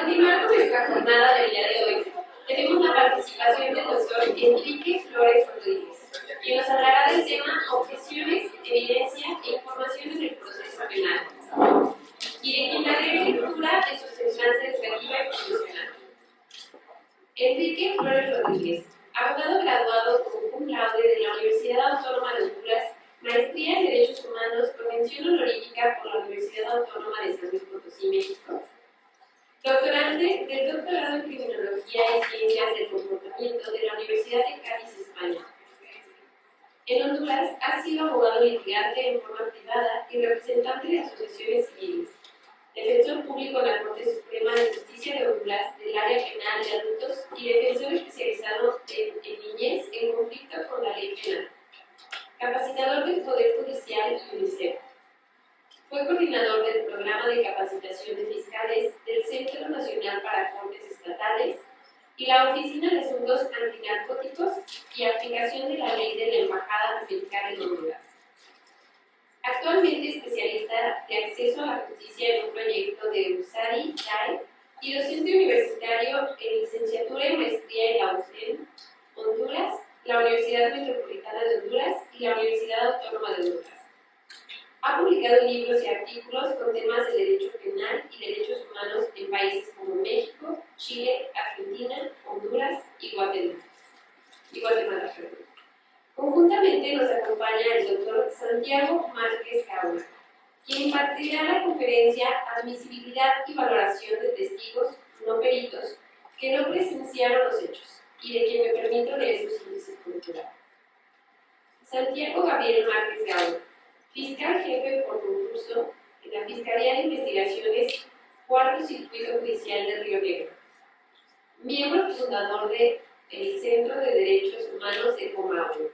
continuar con nuestra jornada del día de hoy, tenemos la participación del doctor Enrique Flores Rodríguez, quien nos hablará del tema objeciones, evidencia e información del proceso penal, y de quien daré lectura de su semblanza educativa y profesional. Enrique Flores Rodríguez, abogado graduado como cum laude de la Universidad Autónoma de Honduras, maestría en Derechos Humanos con mención honorífica por la Universidad Autónoma de San Luis Potosí, México. Doctorante del doctorado en Criminología y Ciencias del Comportamiento de la Universidad de Cádiz, España. En Honduras ha sido abogado litigante en forma privada y representante de asociaciones civiles. Defensor público en la Corte Suprema de Justicia de Honduras del área penal de adultos y defensor especializado en niñez en conflicto con la ley penal. Capacitador del Poder Judicial y UNICEF. Fue coordinador del programa de capacitación de fiscales del Centro Nacional para Cortes Estatales y la Oficina de Asuntos Antinarcóticos y Aplicación de la Ley de la Embajada Americana en Honduras. Actualmente especialista de acceso a la justicia en un proyecto de USAID y docente universitario en licenciatura y maestría en la UCEN, Honduras, la Universidad Metropolitana de Honduras y la Universidad Autónoma de Honduras. Ha publicado libros y artículos con temas de derecho penal y derechos humanos en países como México, Chile, Argentina, Honduras y Guatemala. Conjuntamente nos acompaña el doctor Santiago Márquez Gauna, quien impartirá la conferencia Admisibilidad y Valoración de Testigos no peritos que no presenciaron los hechos, y de quien me permito leer su síntesis cultural. Santiago Gabriel Márquez Gauna, fiscal jefe por concurso en la Fiscalía de Investigaciones Cuarto Circuito Judicial de Río Negro. Miembro fundador del Centro de Derechos Humanos de Comahue.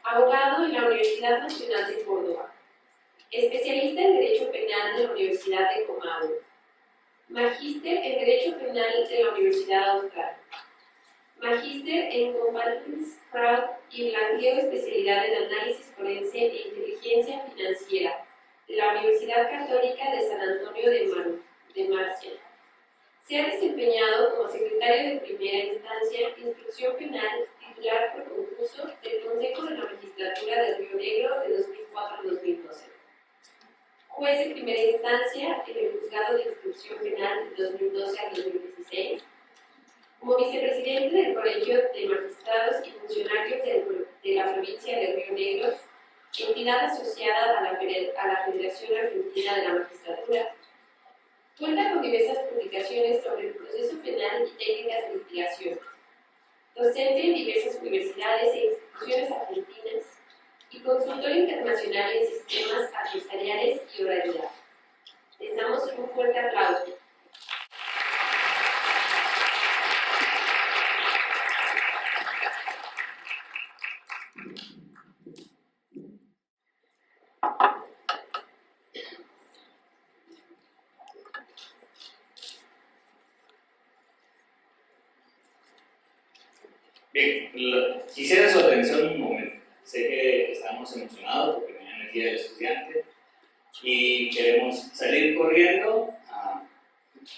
Abogado en la Universidad Nacional de Córdoba. Especialista en Derecho Penal de la Universidad de Comahue. Magíster en Derecho Penal de la Universidad Austral. Magíster en Compliance, Fraud y Blanqueo, especialidad en Análisis Forense e Inteligencia Financiera de la Universidad Católica de San Antonio de Marcia. Se ha desempeñado como secretario de primera instancia, instrucción penal, titular por concurso del Consejo de la Magistratura de Río Negro de 2004 a 2012. Juez de primera instancia en el Juzgado de Instrucción Penal de 2012 a 2016. Como vicepresidente del Colegio de Magistrados y Funcionarios de la provincia de Río Negro, entidad asociada a la Federación Argentina de la Magistratura. Cuenta con diversas publicaciones sobre el proceso penal y técnicas de litigación. Docente en diversas universidades e instituciones argentinas y consultor internacional en sistemas adversariales y oralidad. Les damos un fuerte aplauso. Bien, quisiera su atención un momento. Sé que estamos emocionados porque mañana es Día del Estudiante y queremos salir corriendo a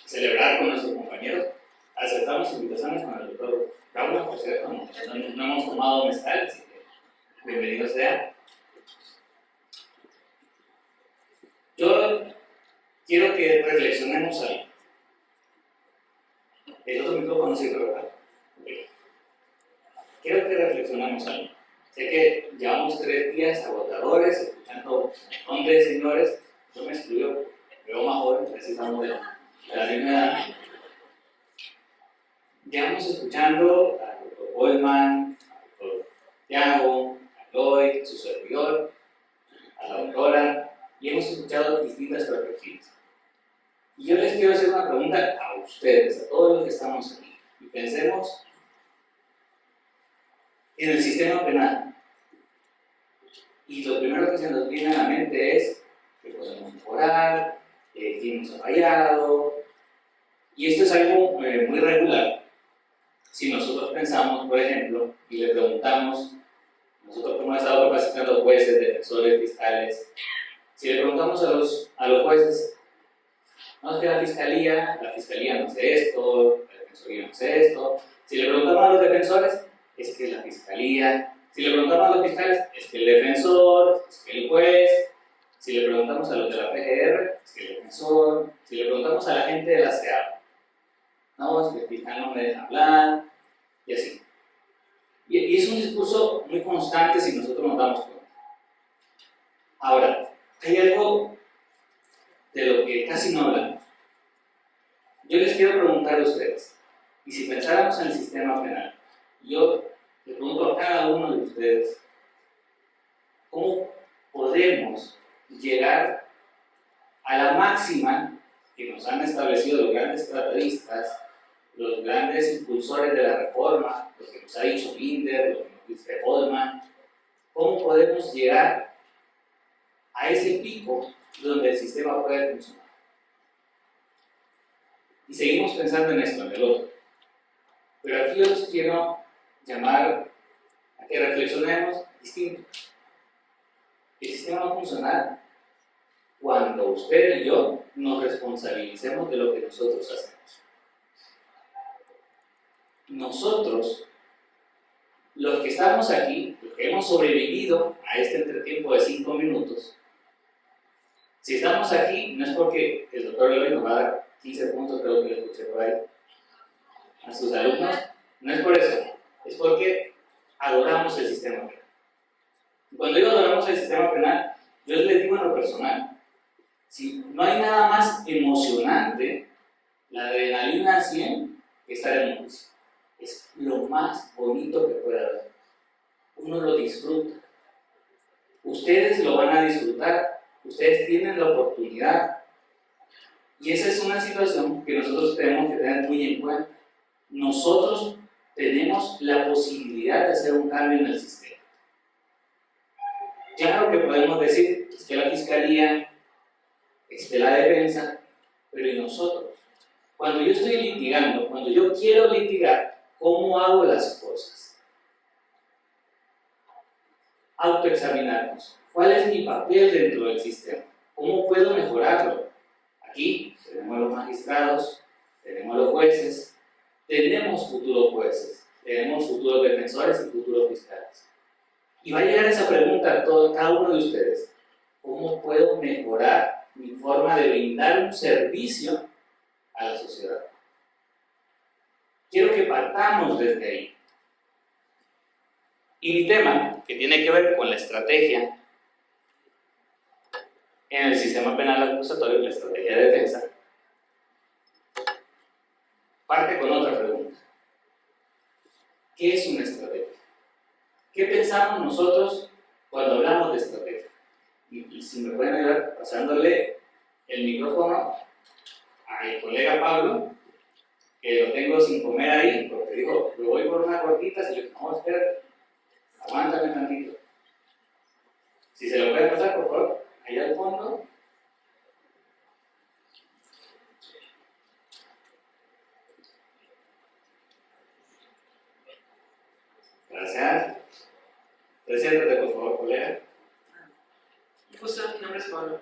celebrar con nuestros compañeros. Aceptamos invitaciones con el doctor Gauna, por cierto, no hemos tomado mezcal, así que bienvenido sea. Yo quiero que reflexionemos ahí. El otro micrófono sirve, ¿verdad? Quiero que reflexionemos ahí. Sé que llevamos 3 días agotadores, escuchando un montón de señores. Yo me excluyo, veo más joven, precisamos de la misma edad. Llevamos escuchando al doctor Goldman, al doctor Tiago, a Lloyd, su servidor, a la doctora, y hemos escuchado distintas perspectivas. Y yo les quiero hacer una pregunta a ustedes, a todos los que estamos aquí, y pensemos en el sistema penal. Y lo primero que se nos viene a la mente es que podemos mejorar, quién nos ha fallado. Y esto es algo muy regular. Si nosotros pensamos, por ejemplo, y le preguntamos, nosotros hemos estado capacitando jueces, defensores, fiscales, si le preguntamos a los jueces, no No, es que la fiscalía no hace esto, la defensoría no hace esto. Si le preguntamos a los defensores, es que la fiscalía. Si le preguntamos a los fiscales, es que el defensor, es que el juez. Si le preguntamos a los de la PGR, es que el defensor. Si le preguntamos a la gente de la CEA, no, es que el fiscal no me deja hablar, y así. Y es un discurso muy constante si nosotros nos damos cuenta. Ahora, hay algo de lo que casi no hablamos. Yo les quiero preguntar a ustedes, y si pensáramos en el sistema penal, yo le pregunto a cada uno de ustedes, ¿cómo podemos llegar a la máxima que nos han establecido los grandes tratatistas, los grandes impulsores de la reforma, lo que nos ha dicho Binder, lo que nos dice Goldman? ¿Cómo podemos llegar a ese pico donde el sistema puede funcionar? Y seguimos pensando en esto, en el otro. Pero aquí yo les quiero llamar a que reflexionemos distinto. El sistema va a funcionar cuando usted y yo nos responsabilicemos de lo que nosotros hacemos. Nosotros, los que estamos aquí, los que hemos sobrevivido a este entretiempo de 5 minutos, si estamos aquí, no es porque el doctor Eloy nos va a dar 15 puntos, creo que lo escuché por ahí, a sus alumnos, no es por eso, es porque adoramos el sistema penal. Y cuando digo adoramos el sistema penal, yo les digo en lo personal, si no hay nada más emocionante, la adrenalina 100, que estar en un juicio. Es lo más bonito que puede haber. Uno lo disfruta. Ustedes lo van a disfrutar, ustedes tienen la oportunidad. Y esa es una situación que nosotros tenemos que tener muy en cuenta. Nosotros tenemos la posibilidad de hacer un cambio en el sistema. Claro que podemos decir que la fiscalía, la defensa, pero ¿y nosotros? Cuando yo estoy litigando, cuando yo quiero litigar, ¿cómo hago las cosas? Autoexaminarnos. ¿Cuál es mi papel dentro del sistema? ¿Cómo puedo mejorarlo? Aquí tenemos a los magistrados, tenemos a los jueces, tenemos futuros jueces, tenemos futuros defensores y futuros fiscales. Y va a llegar esa pregunta a cada uno de ustedes. ¿Cómo puedo mejorar mi forma de brindar un servicio a la sociedad? Quiero que partamos desde ahí. Y mi tema, que tiene que ver con la estrategia en el sistema penal acusatorio, la estrategia de defensa, parte con otra pregunta. ¿Qué es una estrategia? ¿Qué pensamos nosotros cuando hablamos de estrategia? Y si me pueden ayudar pasándole el micrófono al colega Pablo, que lo tengo sin comer ahí, porque digo, me voy por una cortita, y le digo, no, espérate, aguántame tantito. Si se lo puede pasar, por favor, allá al fondo. Gracias. Preséntate, por favor, colega. Justo, mi nombre es Pablo.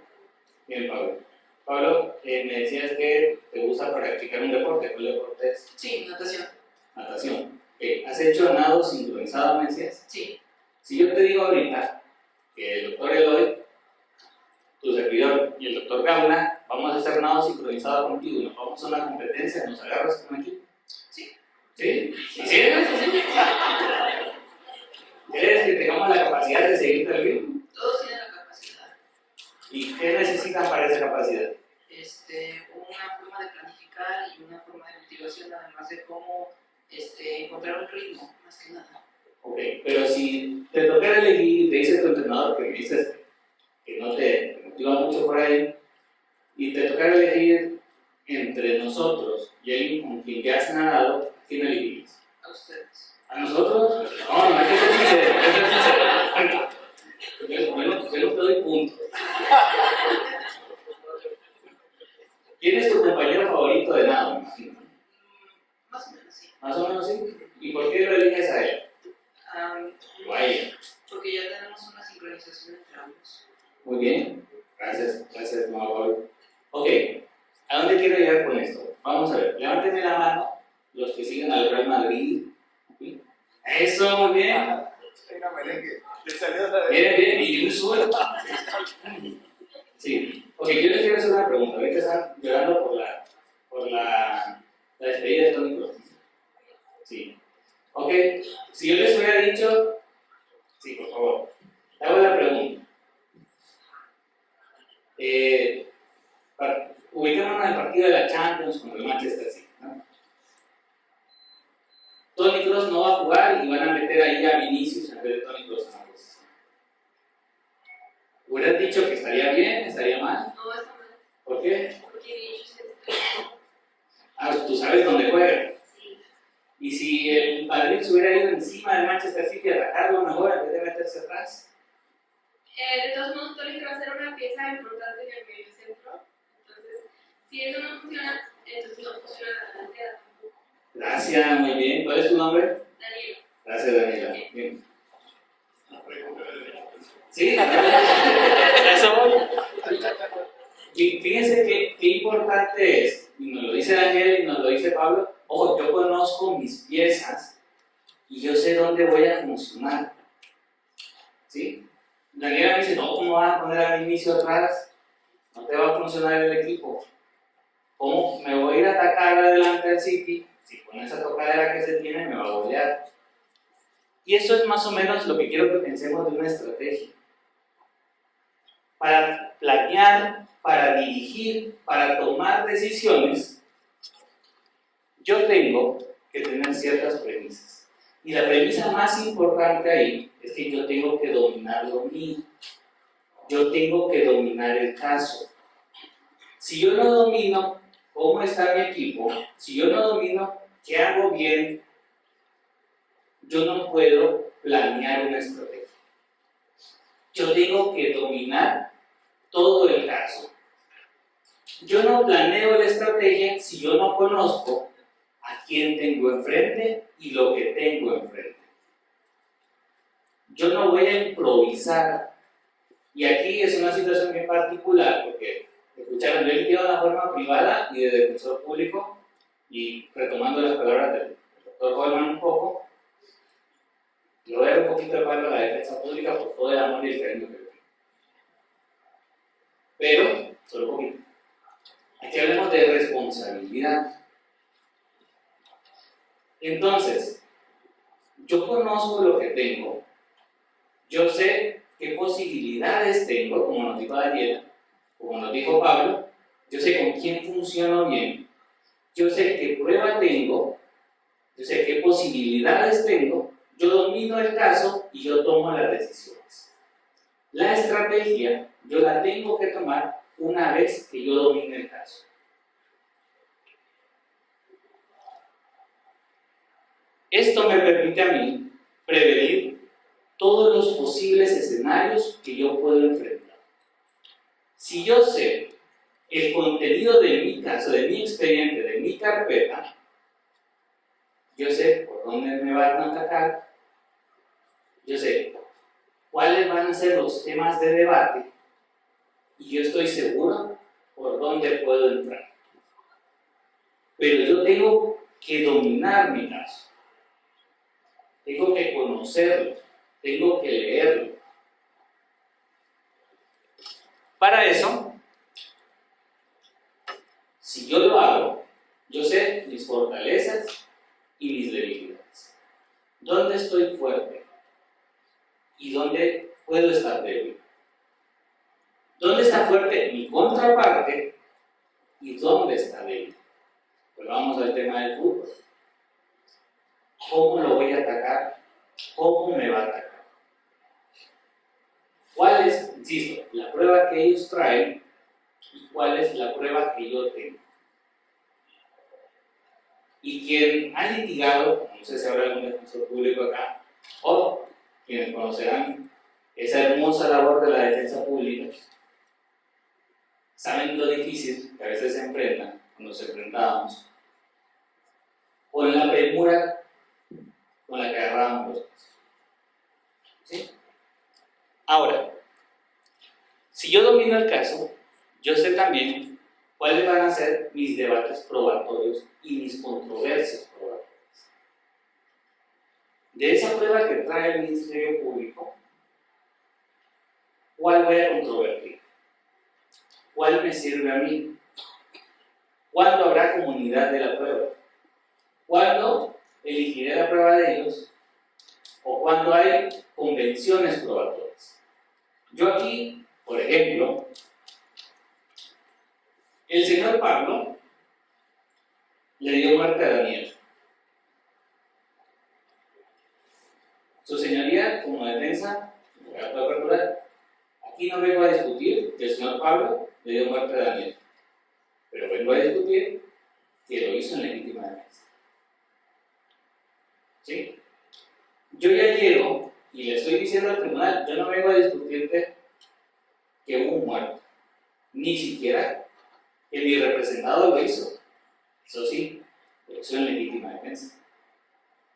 Bien, Pablo. Pablo, me decías que te gusta practicar un deporte. ¿Cuál deporte es? Sí, natación. Natación. ¿Has hecho nado sincronizado, me decías? Sí. Si yo te digo ahorita que el doctor Eloy, tu servidor y el doctor Gauna vamos a hacer nado sincronizado contigo y nos vamos a una competencia, ¿nos agarras con aquí? Sí. ¿Sí? ¿Sí? ¿Quieres que tengamos la capacidad de seguirte el ritmo? Todos tienen la capacidad. ¿Y qué necesitan para esa capacidad? Una forma de planificar y una forma de motivación, además de cómo encontrar un ritmo, más que nada. Ok, pero si te tocara elegir, te dice tu entrenador que me dices que no te motiva mucho por ahí, y te tocara elegir entre nosotros y alguien con quien ya has nadado, ¿a quién elegirías? A ustedes. ¿A nosotros? No, no, hay que ser sincero, hay que ser sincero. Yo no te doy puntos. ¿Quién es tu compañero favorito de nado, me imagino? Más o menos, sí. ¿Más o menos sí? ¿Y por qué lo eliges a él? Vaya. Porque ya tenemos una sincronización entre ambos. Muy bien. Gracias, Pablo. Ok, ¿a dónde quieren ver con esto? Vamos a ver, levántenme la mano los que siguen al Real Madrid. ¿Sí? Eso, muy bien. Hay una merengue. Le salió otra vez. Bien, bien, y un suelo. Sí. Ok, yo les quiero hacer una pregunta. Ahorita están llorando por la despedida de Tony Kroos. Sí. Ok, si yo les hubiera dicho, sí, por favor, te hago la pregunta. Ubiquémonos en el partido de la Champions contra el Manchester City, ¿no? Tony Kroos no va a jugar y van a meter ahí a Vinicius en vez de Tony Kroos en la posición. ¿Hubieras dicho que estaría bien, estaría mal? No, está mal. ¿Por qué? Porque Vinicius es Ah, tú sabes dónde juega. sí. Y si el Madrid se hubiera ido encima del Manchester City a atacarlo mejor en vez de meterse atrás. De todos modos, Toni Kroos era una pieza importante en el medio centro. Entonces, si eso no funciona, entonces no funciona la delantera tampoco. Gracias, muy bien. ¿Cuál es tu nombre? Daniel. Gracias, Daniela. Bien. Sí, eso voy. Y fíjense qué importante es, y nos lo dice Daniel y nos lo dice Pablo. Ojo, yo conozco mis piezas y yo sé dónde voy a funcionar. ¿Sí? Daniela me dice, no, ¿cómo vas a poner al inicio atrás? No te va a funcionar el equipo. ¿Cómo me voy a ir a atacar adelante al City? Si con esa tocadera que se tiene me va a golear. Y eso es más o menos lo que quiero que pensemos de una estrategia. Para planear, para dirigir, para tomar decisiones, yo tengo que tener ciertas premisas. Y la premisa más importante ahí es que yo tengo que dominar lo mío. Yo tengo que dominar el caso. Si yo no domino cómo está mi equipo, si yo no domino qué hago bien, yo no puedo planear una estrategia. Yo tengo que dominar todo el caso. Yo no planeo la estrategia si yo no conozco a quién tengo enfrente y lo que tengo enfrente. Yo no voy a improvisar. Y aquí es una situación bien particular, porque escucharon, yo litigado de una forma privada y de defensor público, y retomando las palabras del doctor Goldman un poco, le voy a dar un poquito de palo a la defensa pública por todo el amor y el cariño que le tengo. Pero, solo un poquito. Aquí hablemos de responsabilidad. Entonces, yo conozco lo que tengo, yo sé qué posibilidades tengo, como nos dijo Daniela, como nos dijo Pablo, yo sé con quién funciono bien, yo sé qué prueba tengo, yo sé qué posibilidades tengo, yo domino el caso y yo tomo las decisiones. La estrategia yo la tengo que tomar una vez que yo domine el caso. Esto me permite a mí prevenir todos los posibles escenarios que yo puedo enfrentar. Si yo sé el contenido de mi caso, de mi expediente, de mi carpeta, yo sé por dónde me van a atacar, yo sé cuáles van a ser los temas de debate y yo estoy seguro por dónde puedo entrar. Pero yo tengo que dominar mi caso. Tengo que conocerlo, tengo que leerlo. Para eso, si yo lo hago, yo sé mis fortalezas y mis debilidades. ¿Dónde estoy fuerte? ¿Y dónde puedo estar débil? ¿Dónde está fuerte mi contraparte? ¿Y dónde está débil? Pues vamos al tema del fútbol. ¿Cómo lo voy a atacar? ¿Cómo me va a atacar? ¿Cuál es, insisto, la prueba que ellos traen y cuál es la prueba que yo tengo? Y quien ha litigado, no sé si habrá algún defensor público acá, o quienes conocerán esa hermosa labor de la defensa pública, saben lo difícil que a veces se enfrentan, cuando se enfrentábamos, con la premura con la que agarrábamos los casos. ¿Sí? Ahora, si yo domino el caso, yo sé también ¿Cuáles van a ser mis debates probatorios y mis controversias probatorias? De esa prueba que trae el Ministerio Público, ¿cuál voy a controvertir? ¿Cuál me sirve a mí? ¿Cuándo habrá comunidad de la prueba? ¿Cuándo elegiré la prueba de ellos? ¿O cuándo hay convenciones probatorias? Yo aquí, por ejemplo, el señor Pablo le dio muerte a Daniel. Su señoría, como defensa, voy a poder recordar, aquí no vengo a discutir que el señor Pablo le dio muerte a Daniel, pero vengo a discutir que lo hizo en legítima defensa. ¿Sí? Yo ya llego y le estoy diciendo al tribunal, yo no vengo a discutirte que hubo un muerto, ni siquiera que mi representado lo hizo. Eso sí, lo hizo en legítima defensa.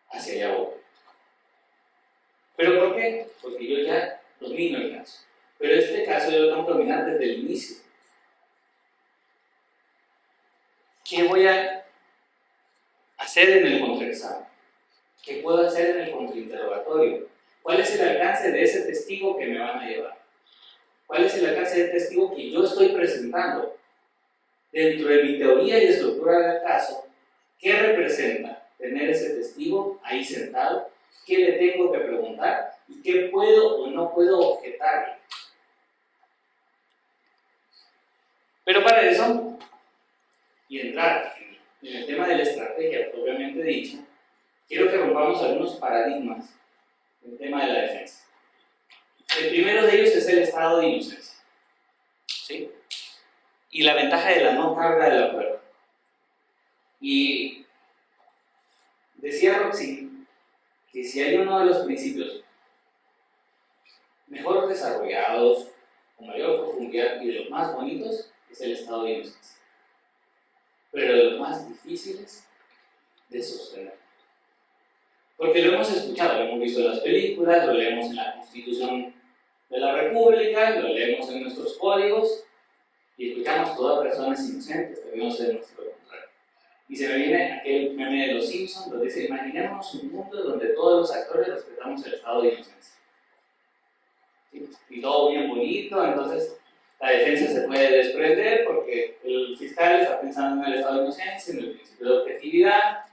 Hacia allá voy. ¿Pero por qué? Porque yo ya domino el caso. Pero este caso yo lo tengo que dominar desde el inicio. ¿Qué voy a hacer en el contraexamen? ¿Qué puedo hacer en el contrainterrogatorio? ¿Cuál es el alcance de ese testigo que me van a llevar? ¿Cuál es el alcance del testigo que yo estoy presentando? Dentro de mi teoría y estructura del caso, ¿qué representa tener ese testigo ahí sentado? ¿Qué le tengo que preguntar? ¿Y qué puedo o no puedo objetarle? Pero para eso, y entrar en el tema de la estrategia propiamente dicha, quiero que rompamos algunos paradigmas en el tema de la defensa. El primero de ellos es el estado de inocencia, ¿sí? Y la ventaja de la no carga de la prueba. Y decía Roxy que si hay uno de los principios mejor desarrollados, con mayor profundidad y de los más bonitos, es el estado de inocencia. Pero de los más difíciles de sostener. Porque lo hemos escuchado, lo hemos visto en las películas, lo leemos en la Constitución de la República, lo leemos en nuestros códigos, y escuchamos toda personas inocentes, pero no se demuestra lo contrario. Y se me viene aquel meme de los Simpsons, donde dice, imaginemos un mundo donde todos los actores respetamos el estado de inocencia. ¿Sí? Y todo bien bonito, entonces la defensa se puede desprender porque el fiscal está pensando en el estado de inocencia, en el principio de objetividad,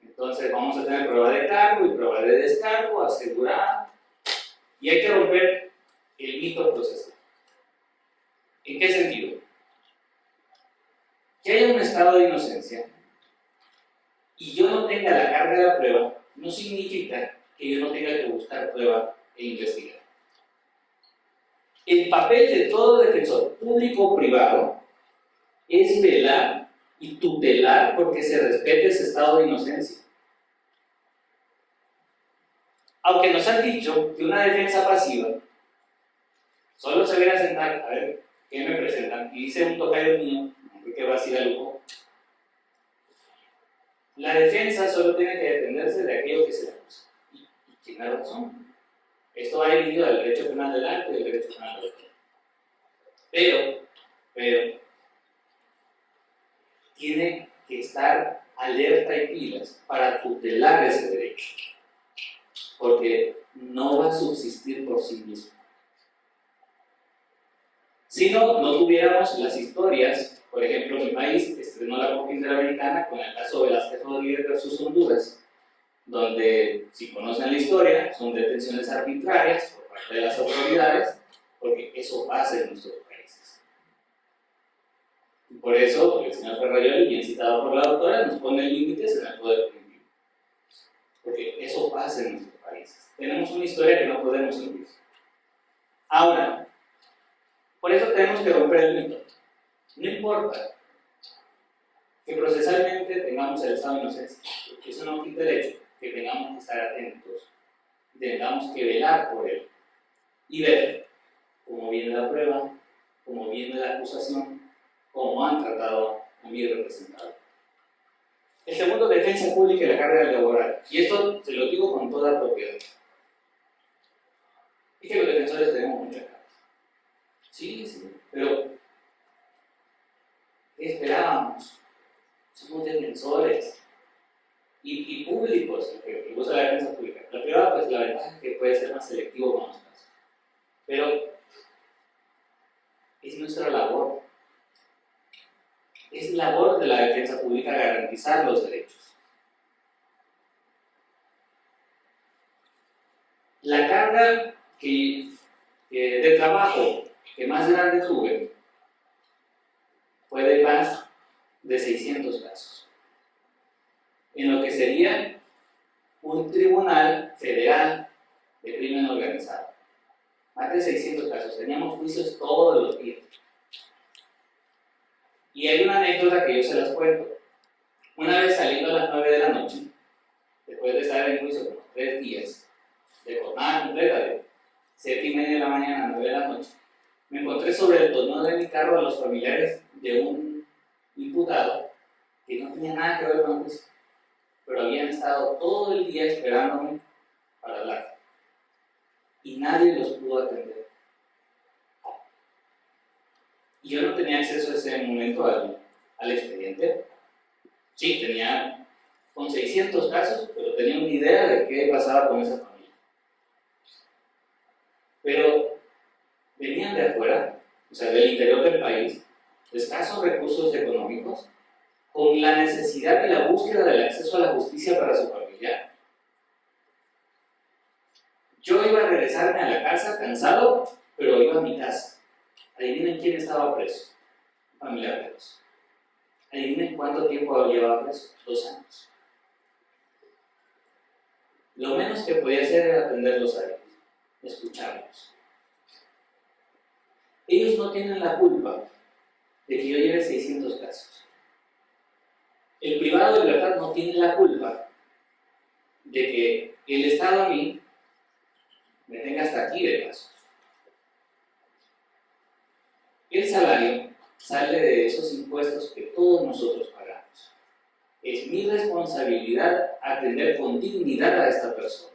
entonces vamos a tener prueba de cargo y prueba de descargo asegurada, y hay que romper el mito procesal. ¿En qué sentido? Que haya un estado de inocencia y yo no tenga la carga de la prueba, no significa que yo no tenga que buscar prueba e investigar. El papel de todo defensor público o privado es velar y tutelar porque se respete ese estado de inocencia. Aunque nos han dicho que una defensa pasiva solo se viene a sentar, a ver, ¿qué me presentan? Y dice un tocayo mío, que va a decir algo. La defensa solo tiene que defenderse de aquello que se le acusa. Y tiene razón. Esto va dirigido al derecho penal del arte y al derecho penal del autor. Pero, tiene que estar alerta y pilas para tutelar ese derecho. Porque no va a subsistir por sí mismo. Si no, no tuviéramos las historias. Por ejemplo, mi país estrenó la Corte Interamericana con el caso Velázquez Rodríguez versus Honduras, donde, si conocen la historia, son detenciones arbitrarias por parte de las autoridades, porque eso pasa en nuestros países. Y por eso, el señor Ferrayoli, bien citado por la doctora, nos pone límites en el poder punitivo. Porque eso pasa en nuestros países. Tenemos una historia que no podemos olvidar. Ahora, por eso tenemos que romper el mito. No importa que procesalmente tengamos el estado de inocencia, porque eso no quita el hecho que tengamos que estar atentos, tengamos que velar por él y ver cómo viene la prueba, cómo viene la acusación, cómo han tratado a mi representado. El segundo, defensa pública y la carga laboral. Y esto se lo digo con toda propiedad. Es que los defensores tenemos mucha carga. Sí, pero ¿Qué esperábamos? Somos defensores y públicos, que usa la defensa pública. La privada, pues la ventaja es que puede ser más selectivo con los casos. Pero es nuestra labor. Es labor de la defensa pública garantizar los derechos. La carga de trabajo que más grande tuve fue de más de 600 casos, en lo que sería un tribunal federal de crimen organizado. Más de 600 casos, teníamos juicios todos los días. Y hay una anécdota que yo se las cuento. Una vez saliendo a las 9 de la noche, después de estar en juicio por 3 días, de jornada completa, de 7:30 de la mañana a 9 de la noche, me encontré sobre el tonel de mi carro a los familiares de un imputado que no tenía nada que ver con el juicio, pero habían estado todo el día esperándome para hablar y nadie los pudo atender. Y yo no tenía acceso en ese momento al expediente. Sí, tenía con 600 casos, pero tenía una idea de qué pasaba con esa familia. Pero venían de afuera, o sea, del interior del país, de escasos recursos económicos, con la necesidad y la búsqueda del acceso a la justicia para su familia. Yo iba a regresarme a la casa cansado, pero iba a mi casa. Adivinen quién estaba preso. Un familiar preso. Adivinen cuánto tiempo llevaba preso. 2 años. Lo menos que podía hacer era atenderlos a ellos, escucharlos. Ellos no tienen la culpa de que yo lleve 600 casos. El privado de libertad no tiene la culpa de que el Estado a mí me tenga hasta aquí de casos. El salario sale de esos impuestos que todos nosotros pagamos. Es mi responsabilidad atender con dignidad a esta persona.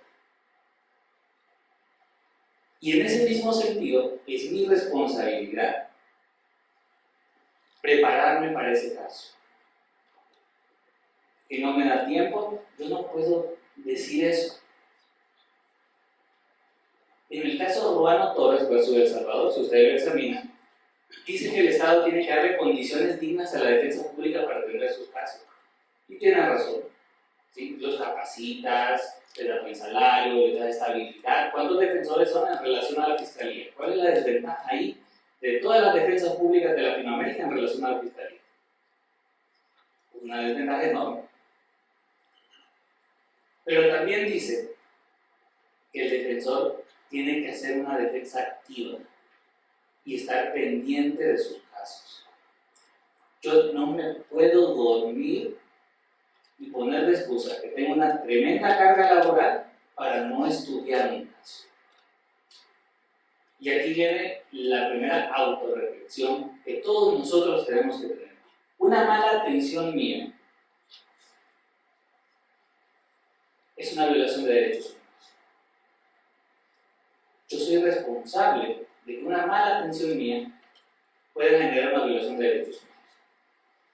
Y en ese mismo sentido, es mi responsabilidad prepararme para ese caso. Que no me da tiempo, yo no puedo decir eso. En el caso de Ruano Torres versus El Salvador, si usted lo examina, dice que el Estado tiene que darle condiciones dignas a la defensa pública para atender sus casos. Y tiene razón. ¿Sí? Los capacitas, les dan el salario, les da estabilidad. ¿Cuántos defensores son en relación a la fiscalía? ¿Cuál es la desventaja ahí de todas las defensas públicas de Latinoamérica en relación a la fiscalía? Una desventaja enorme. Pero también dice que el defensor tiene que hacer una defensa activa y estar pendiente de sus casos. Yo no me puedo dormir y poner de excusa que tengo una tremenda carga laboral para no estudiar un caso. Y aquí viene la primera autorreflexión que todos nosotros tenemos que tener. Una mala atención mía es una violación de derechos humanos. Yo soy responsable de que una mala atención mía pueda generar una violación de derechos humanos.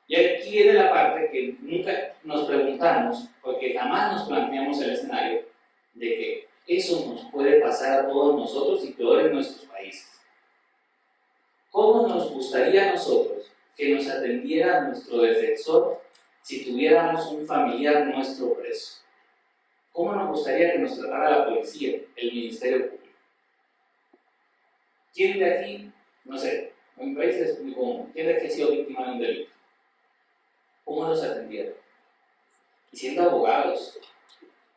Y aquí viene la parte que nunca nos preguntamos, porque jamás nos planteamos el escenario de que eso nos puede pasar a todos nosotros y peor en nuestros países. ¿Cómo nos gustaría a nosotros que nos atendiera nuestro defensor si tuviéramos un familiar nuestro preso? ¿Cómo nos gustaría que nos tratara la policía, el Ministerio Público? ¿Quién de aquí, no sé, en mi país es muy común, quién de aquí ha sido víctima de un delito? ¿Cómo los atendieron? Y siendo abogados,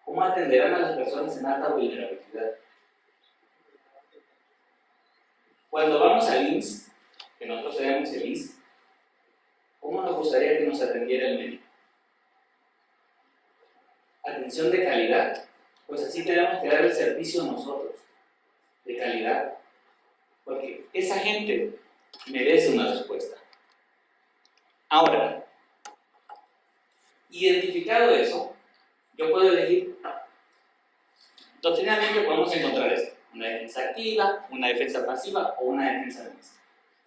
¿cómo atenderán a las personas en alta vulnerabilidad? Cuando vamos al IMSS, que nosotros tenemos el IMSS, ¿cómo nos gustaría que nos atendiera el médico? Atención de calidad, pues así tenemos que dar el servicio nosotros, de calidad, porque esa gente merece una respuesta. Ahora, identificado eso, yo puedo elegir, doctrinalmente podemos encontrar esto, una defensa activa, una defensa pasiva o una defensa mixta.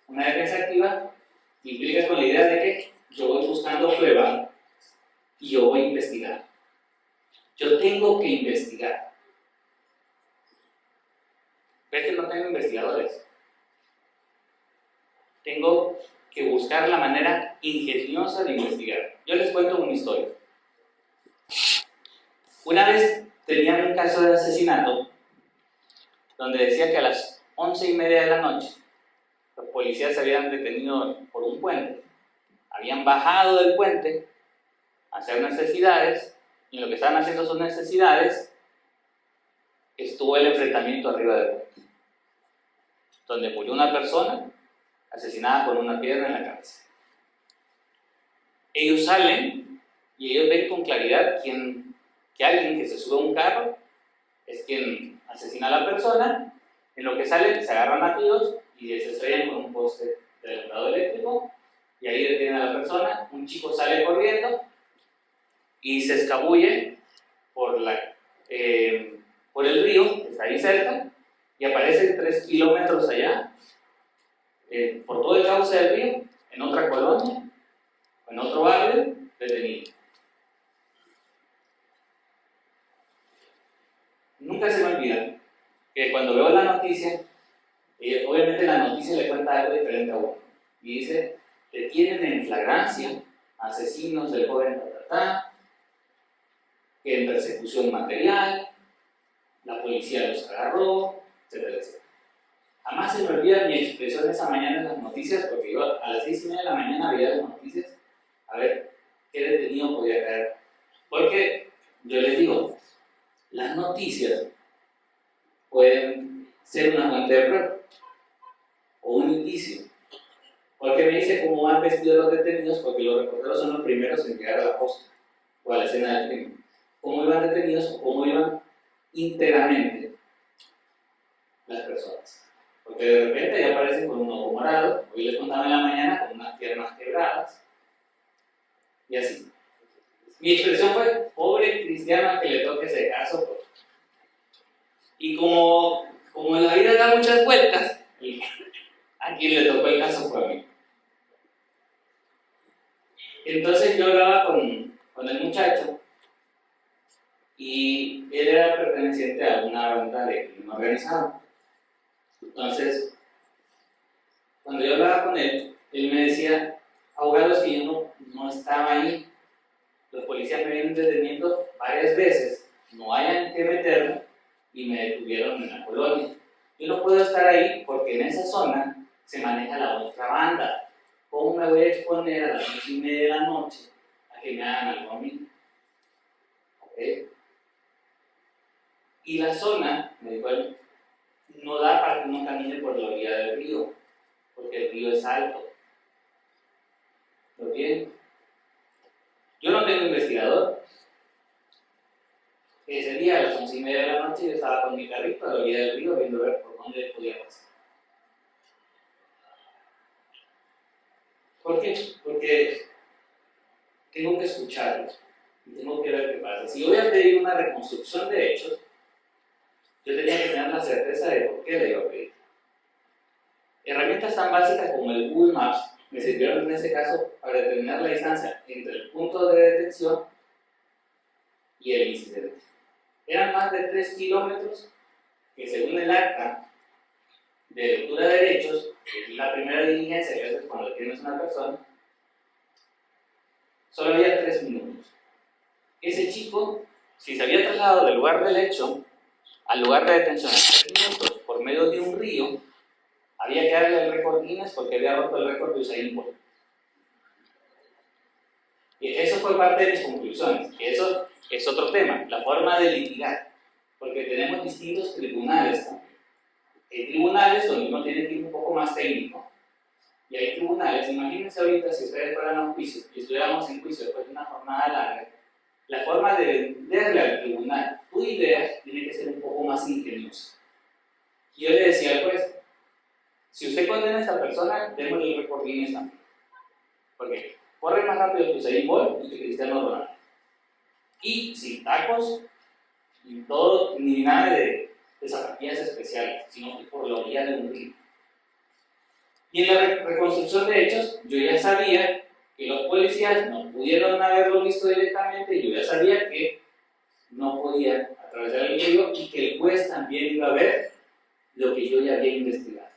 Una defensa activa implica con la idea de que yo voy buscando prueba y yo voy a investigar. Yo tengo que investigar. ¿Ves que no tengo investigadores? Tengo que buscar la manera ingeniosa de investigar. Yo les cuento una historia. Una vez tenían un caso de asesinato donde decía que a las 11:30 de la noche los policías se habían detenido por un puente, habían bajado del puente a hacer necesidades y en lo que estaban haciendo sus necesidades estuvo el enfrentamiento arriba del puente, donde murió una persona asesinada con una piedra en la cabeza. Ellos salen y ellos ven con claridad que alguien que se sube a un carro es quien asesina a la persona. En lo que salen se agarran a tiros y se estrellan con un poste de alumbrado eléctrico y ahí detienen a la persona. Un chico sale corriendo y se escabulle por el río que está ahí cerca y aparece 3 kilómetros allá, por todo el cauce del río, en otra colonia, en otro barrio, detenido. Nunca se me olvida que cuando veo la noticia, obviamente la noticia le cuenta algo diferente a uno. Y dice, detienen en flagrancia asesinos del joven Tatatá, que en persecución material, la policía los agarró, etcétera, etcétera. Jamás se me olvida mi expresión esa mañana en las noticias, porque yo a las 6:30 de la mañana veía las noticias a ver qué detenido podía caer. Porque yo les digo, las noticias pueden ser una fuente de prueba o un indicio. Porque me dice cómo van vestidos los detenidos, porque los reporteros son los primeros en llegar a la posta o a la escena del crimen. Cómo iban detenidos o cómo iban íntegramente las personas. Porque de repente ya aparecen con un ojo morado, hoy les contaba en la mañana con unas piernas quebradas, y así. Mi expresión fue, pobre cristiano que le toque ese caso. Y como la vida da muchas vueltas, a quien le tocó el caso fue a mí. Entonces yo hablaba con el muchacho, y él era perteneciente a una banda de crimen organizado. Entonces, cuando yo hablaba con él me decía, abogados, que yo no estaba ahí, los policías me vienen deteniendo varias veces, no hayan que meterme, y me detuvieron en la colonia. Yo no puedo estar ahí porque en esa zona se maneja la otra banda. ¿Cómo me voy a exponer a las 11:30 de la noche a que me hagan algo a mí? ¿Okay? Y la zona, me dijo él, no da para que uno camine por la orilla del río, porque el río es alto. ¿Lo tienen? Yo no tengo investigador. Ese día a las 11:30 de la noche yo estaba con mi carrito a la orilla del río viendo ver por dónde podía pasar. ¿Por qué? Porque tengo que escucharlo y tengo que ver qué pasa. Si voy a pedir una reconstrucción de hechos, yo tenía que tener la certeza de por qué le iba a pedir. Herramientas tan básicas como el Google Maps me sirvieron en ese caso para determinar la distancia entre el punto de detención y el incidente. Eran más de 3 kilómetros que, según el acta de lectura de derechos, que es la primera diligencia que haces cuando tienes una persona, solo había 3 minutos. Ese chico, si se había trasladado del lugar del hecho al lugar de detención en 3 minutos por medio de un río, había que darle el récord Guinness porque había roto el récord de Usain Bolt. Y eso fue parte de mis conclusiones, que eso es otro tema, la forma de litigar, porque tenemos distintos tribunales también. Hay tribunales donde uno tiene que ir un poco más técnico, y hay tribunales, imagínense ahorita si ustedes fueran a un juicio y estuviéramos en juicio después de una jornada larga, la forma de venderle al tribunal tu idea tiene que ser un poco más ingeniosa. Y yo le decía al juez, si usted condena a esta persona, démosle el récord Guinness también. Porque corre más rápido que Usain Bolt y que Cristiano Ronaldo. Y sin tacos, ni todo, ni nada de zapatillas especiales, sino que por la orilla de un río. Y en la reconstrucción de hechos, yo ya sabía que los policías no pudieron haberlo visto directamente, yo ya sabía que no podía atravesar el video y que el juez también iba a ver lo que yo ya había investigado.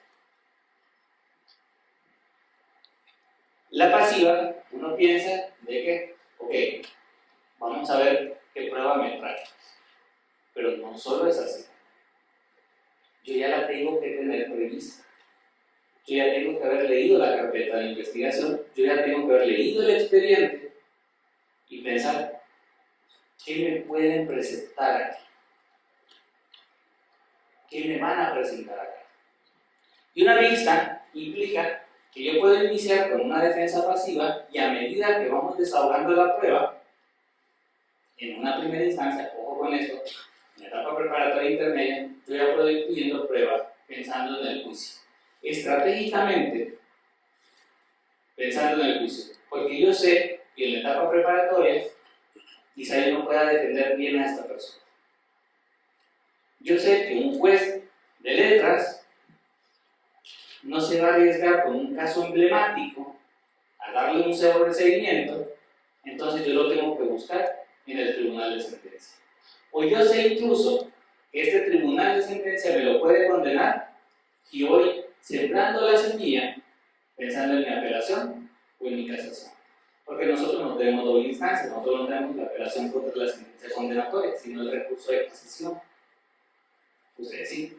La pasiva, uno piensa de que, ok, vamos a ver qué prueba me trae. Pero no solo es así. Yo ya la tengo que tener prevista. Yo ya tengo que haber leído la carpeta de investigación, yo ya tengo que haber leído el expediente y pensar, ¿qué me pueden presentar aquí? ¿Qué me van a presentar acá? Y una vista implica que yo puedo iniciar con una defensa pasiva y a medida que vamos desahogando la prueba, en una primera instancia, ojo con esto, en la etapa preparatoria intermedia, yo ya puedo ir pidiendo pruebas pensando en el juicio. Estratégicamente, pensando en el juicio, porque yo sé que en la etapa preparatoria quizá yo no pueda defender bien a esta persona. Yo sé que un juez de letras no se va a arriesgar con un caso emblemático a darle un sobreseguimiento, entonces yo lo tengo que buscar en el tribunal de sentencia. O yo sé incluso que este tribunal de sentencia me lo puede condenar y voy sembrando la semilla pensando en mi apelación o en mi casación. Porque nosotros no tenemos doble instancia, nosotros no tenemos la apelación contra la sentencia condenatoria, sino el recurso de casación. Ustedes sí.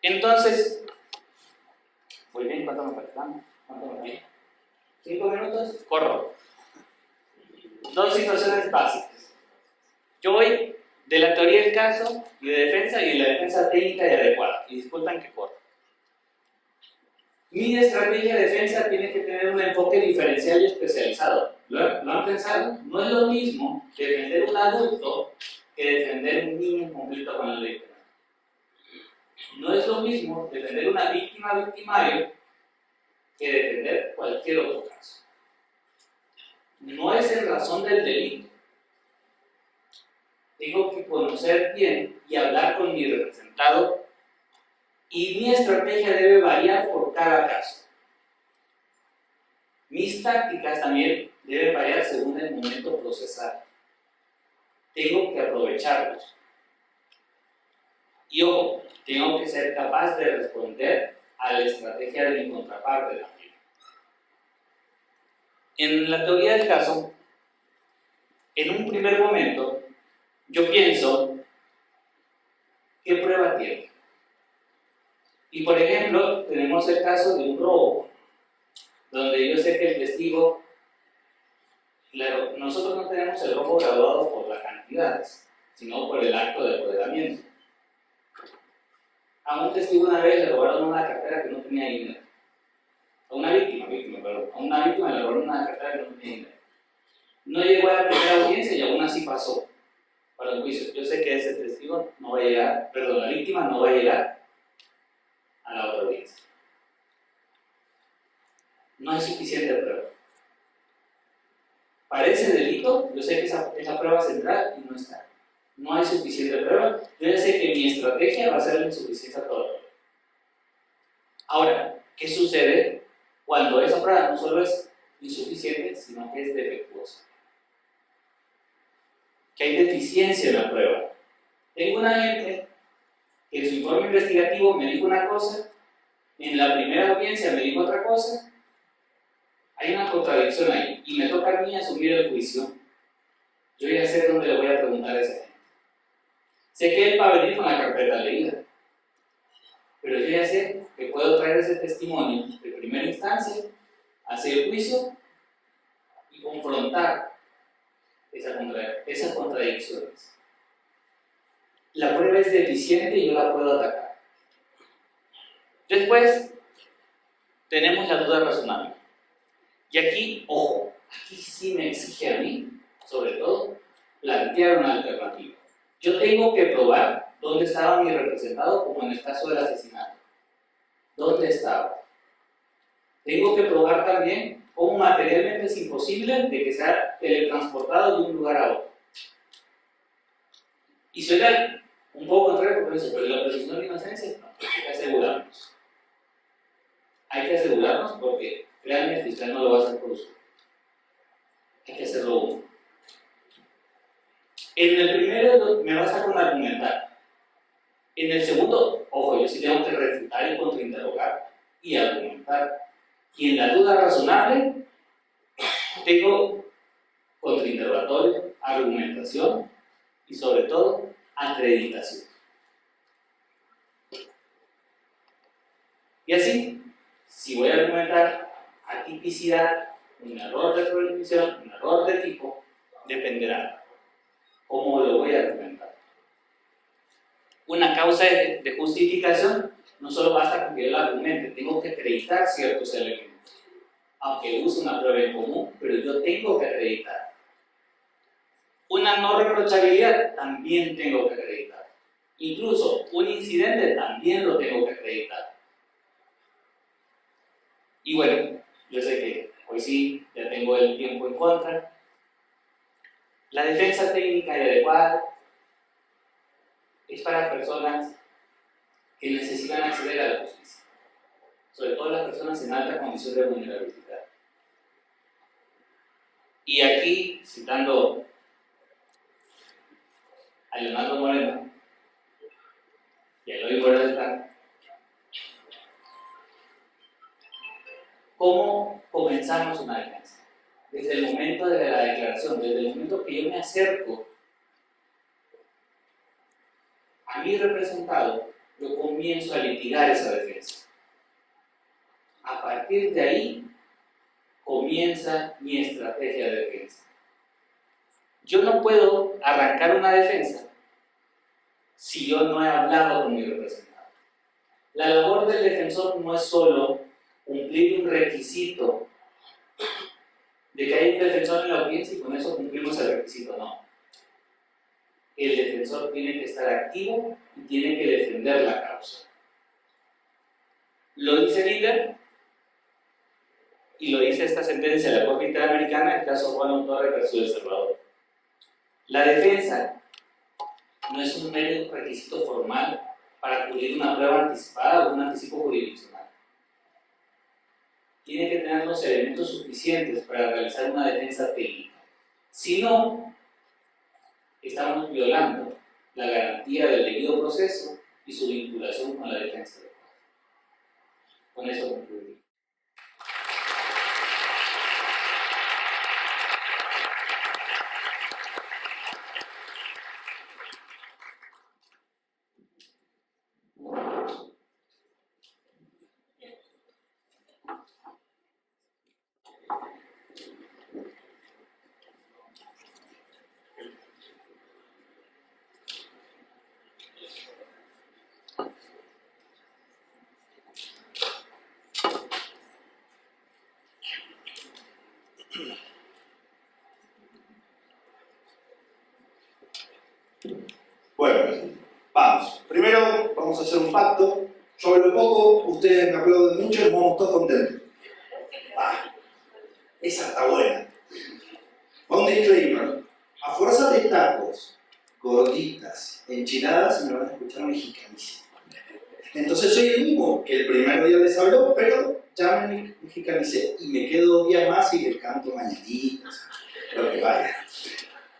Entonces, muy bien, ¿cuánto me faltan? ¿Cuánto me faltan? ¿5 minutos? Corro. Dos situaciones básicas. Yo voy de la teoría del caso y de defensa y de la defensa técnica y adecuada. Y disculpan que corro. Mi estrategia de defensa tiene que tener un enfoque diferencial y especializado. ¿Lo han pensado? No es lo mismo defender un adulto que defender un niño en conflicto con la ley. No es lo mismo defender una víctima victimario que defender cualquier otro caso. No es en razón del delito. Tengo que conocer bien y hablar con mi representado y mi estrategia debe variar por cada caso. Mis tácticas también deben variar según el momento procesal. Tengo que aprovecharlos. Y ojo, tengo que ser capaz de responder a la estrategia de mi contraparte también. En la teoría del caso, en un primer momento, yo pienso, ¿qué prueba tiene? Y por ejemplo, tenemos el caso de un robo, donde yo sé que el testigo, claro, nosotros no tenemos el robo graduado por las cantidades, sino por el acto de apoderamiento. A un testigo una vez le robaron una cartera que no tenía dinero. A una víctima, perdón. A una víctima le robaron una cartera que no tenía dinero. No llegó a la primera audiencia y aún así pasó para el juicio. Yo sé que ese testigo no va a llegar, perdón, la víctima no va a llegar a la otra audiencia. No hay suficiente prueba. Para ese delito, yo sé que esa prueba central y no está. No hay suficiente prueba. Yo ya sé que mi estrategia va a ser la insuficiencia total. Ahora, ¿qué sucede cuando esa prueba no solo es insuficiente, sino que es defectuosa? Que hay deficiencia en la prueba. Tengo un agente que en su informe investigativo me dijo una cosa, en la primera audiencia me dijo otra cosa. Hay una contradicción ahí y me toca a mí asumir el juicio. Yo ya sé dónde le voy a preguntar a esa gente. Sé que él va a venir con la carpeta leída, pero yo ya sé que puedo traer ese testimonio de primera instancia, hacer el juicio y confrontar esas contradicciones. La prueba es deficiente y yo la puedo atacar. Después, tenemos la duda razonable. Y aquí, ojo, aquí sí me exige a mí, sobre todo, plantear una alternativa. Yo tengo que probar dónde estaba mi representado, como en el caso del asesinato. ¿Dónde estaba? Tengo que probar también cómo materialmente es imposible de que sea teletransportado de un lugar a otro. Y Un poco contrario porque eso, pero la presunción de inocencia no, hay que asegurarnos. Hay que asegurarnos porque, créanme, el fiscal no lo va a hacer por usted. Hay que hacerlo uno. En el primero me basta con argumentar. En el segundo, ojo, yo sí tengo que refutar y contrainterrogar y argumentar. Y en la duda razonable, tengo contrainterrogatorio, argumentación y sobre todo, acreditación. Y así, si voy a argumentar atipicidad, un error de programación, un error de tipo, dependerá cómo lo voy a argumentar. Una causa de justificación no solo basta con que yo la argumente, tengo que acreditar ciertos elementos. Aunque use una prueba en común, pero yo tengo que acreditar. Una no reprochabilidad también tengo que acreditar. Incluso un incidente también lo tengo que acreditar. Y bueno, yo sé que hoy sí, ya tengo el tiempo en contra. La defensa técnica y adecuada es para personas que necesitan acceder a la justicia, sobre todo las personas en alta condición de vulnerabilidad. Y aquí, citando a Leonardo Moreno y a Eloy Borrell, ¿cómo comenzamos una defensa? Desde el momento de la declaración, desde el momento que yo me acerco a mi representado, yo comienzo a litigar esa defensa. A partir de ahí, comienza mi estrategia de defensa. Yo no puedo arrancar una defensa si yo no he hablado con mi representado. La labor del defensor no es solo cumplir un requisito de que hay un defensor en la audiencia y con eso cumplimos el requisito, no. El defensor tiene que estar activo y tiene que defender la causa. Lo dice Linder y lo dice esta sentencia de la Corte Interamericana en el caso Juan Torres versus El Salvador. La defensa no es un mero requisito formal para cubrir una prueba anticipada o un anticipo jurisdiccional. Tiene que tener los elementos suficientes para realizar una defensa técnica. Si no, estamos violando la garantía del debido proceso y su vinculación con la defensa. Con eso concluyo. Bueno, vamos. Primero vamos a hacer un pacto. Yo hablo poco, ustedes me aplauden mucho y nos vamos todos contentos. Esa está buena. Un disclaimer. A fuerza de tacos, gorditas, enchiladas, me van a escuchar mexicanísimo. Entonces soy el mismo que el primer día les habló, pero ya me mexicanicé. Y me quedo 2 días más y les canto mañanitas, lo que vaya.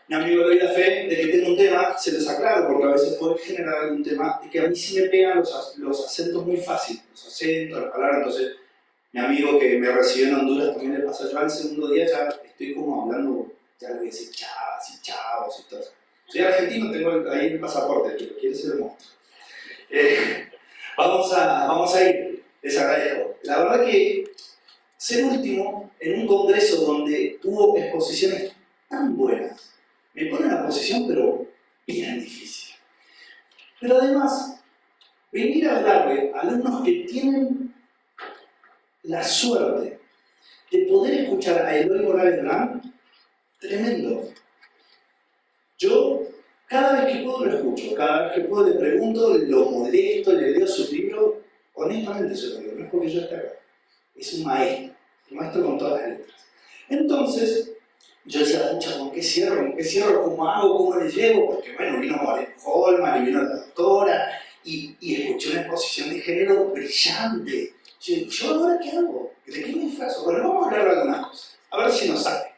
Mi amigo le doy la fe de que tengo un tema, se los aclaro porque a veces puede generar algún tema, de que a mí sí me pegan los acentos muy fácil, los acentos, las palabras. Entonces, mi amigo que me recibió en Honduras también le pasó. Yo al segundo día ya estoy como hablando, ya le voy a decir chavas y chavos y todo eso. Soy argentino, tengo ahí el pasaporte, que lo quiere ser el monstruo. Vamos a ir, les agradezco. La verdad que ser último en un congreso donde hubo exposiciones tan buenas, me pone en la posición, pero bien difícil. Pero además, venir a hablarle a alumnos que tienen la suerte de poder escuchar a Eloy Morales Blanc, tremendo. Yo, cada vez que puedo lo escucho, cada vez que puedo le pregunto, lo molesto, le leo sus libros, honestamente se lo digo, no es porque yo esté acá. Es un maestro con todas las letras. Entonces, Yo decía, pucha, ¿con qué cierro? ¿Con qué cierro? ¿Cómo hago? ¿Cómo le llevo? Porque bueno, vino Moreno Holman y vino la doctora y escuché una exposición de género brillante. Yo digo, ¿yo ahora qué hago? ¿De qué me disfrazo? Bueno, vamos a hablar de algunas cosas, a ver si nos sale.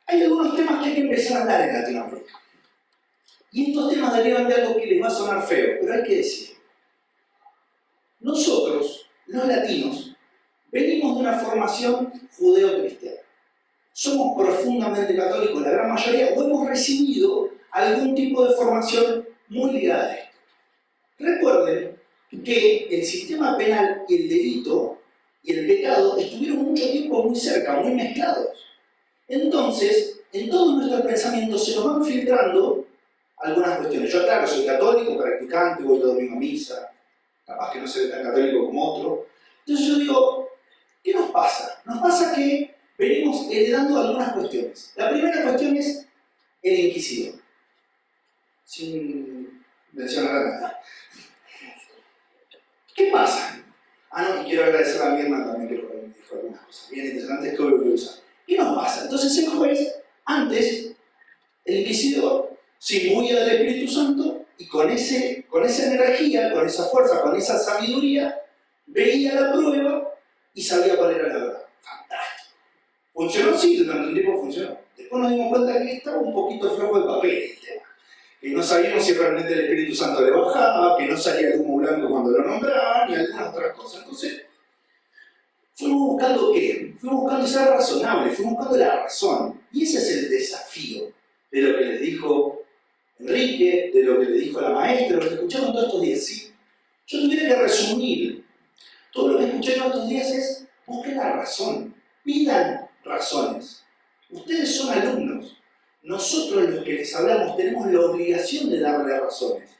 Hay algunos temas que hay que empezar a hablar en Latinoamérica. Y estos temas derivan de algo que les va a sonar feo, pero hay que decirlo. Nosotros, los latinos, venimos de una formación judeo-cristiana. Somos profundamente católicos, la gran mayoría, o hemos recibido algún tipo de formación muy ligada a esto. Recuerden que el sistema penal y el delito y el pecado estuvieron mucho tiempo muy cerca, muy mezclados. Entonces, en todos nuestros pensamientos se nos van filtrando algunas cuestiones. Yo, claro, soy católico, practicante, voy todo domingo a misa, capaz que no soy tan católico como otro. Entonces yo digo, ¿qué nos pasa? Nos pasa que venimos heredando algunas cuestiones. La primera cuestión es el inquisidor, sin mencionar a nada. ¿Qué pasa? No, y quiero agradecer a mi hermana también que me dijo algunas cosas bien interesantes que hoy voy a usar. ¿Qué nos pasa? Entonces el juez, antes, el inquisidor se imbuía del Espíritu Santo y con esa energía, con esa fuerza, con esa sabiduría, veía la prueba y sabía cuál era la verdad. Fantástico. ¿Funcionó? Sí, durante un tiempo funcionó. Después nos dimos cuenta que estaba un poquito flojo de papel el tema. Que no sabíamos si realmente el Espíritu Santo le bajaba, que no salía el humo blanco cuando lo nombraban y algunas otras cosas. Entonces, fuimos buscando ¿qué? Fuimos buscando ser razonables, fuimos buscando la razón. Y ese es el desafío de lo que les dijo Enrique, de lo que le dijo la maestra, lo que escucharon todos estos días. Si yo tuviera que resumir todo lo que escuché todos estos días es, busquen la razón, pidan razones. Ustedes son alumnos. Nosotros los que les hablamos tenemos la obligación de darle razones.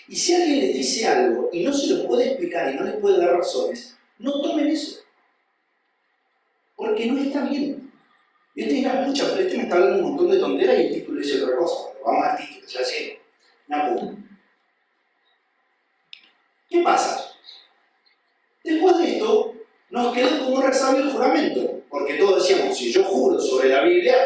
Y si alguien les dice algo y no se lo puede explicar y no les puede dar razones, no tomen eso. Porque no está bien. Y este dirá, pucha, pero este me está hablando un montón de tonteras y el título dice otra cosa. Bueno, vamos al título, ya llego. Me apuro. ¿Qué pasa? Después de esto, nos quedó como un resabio el juramento, porque todos decíamos, si yo juro sobre la Biblia,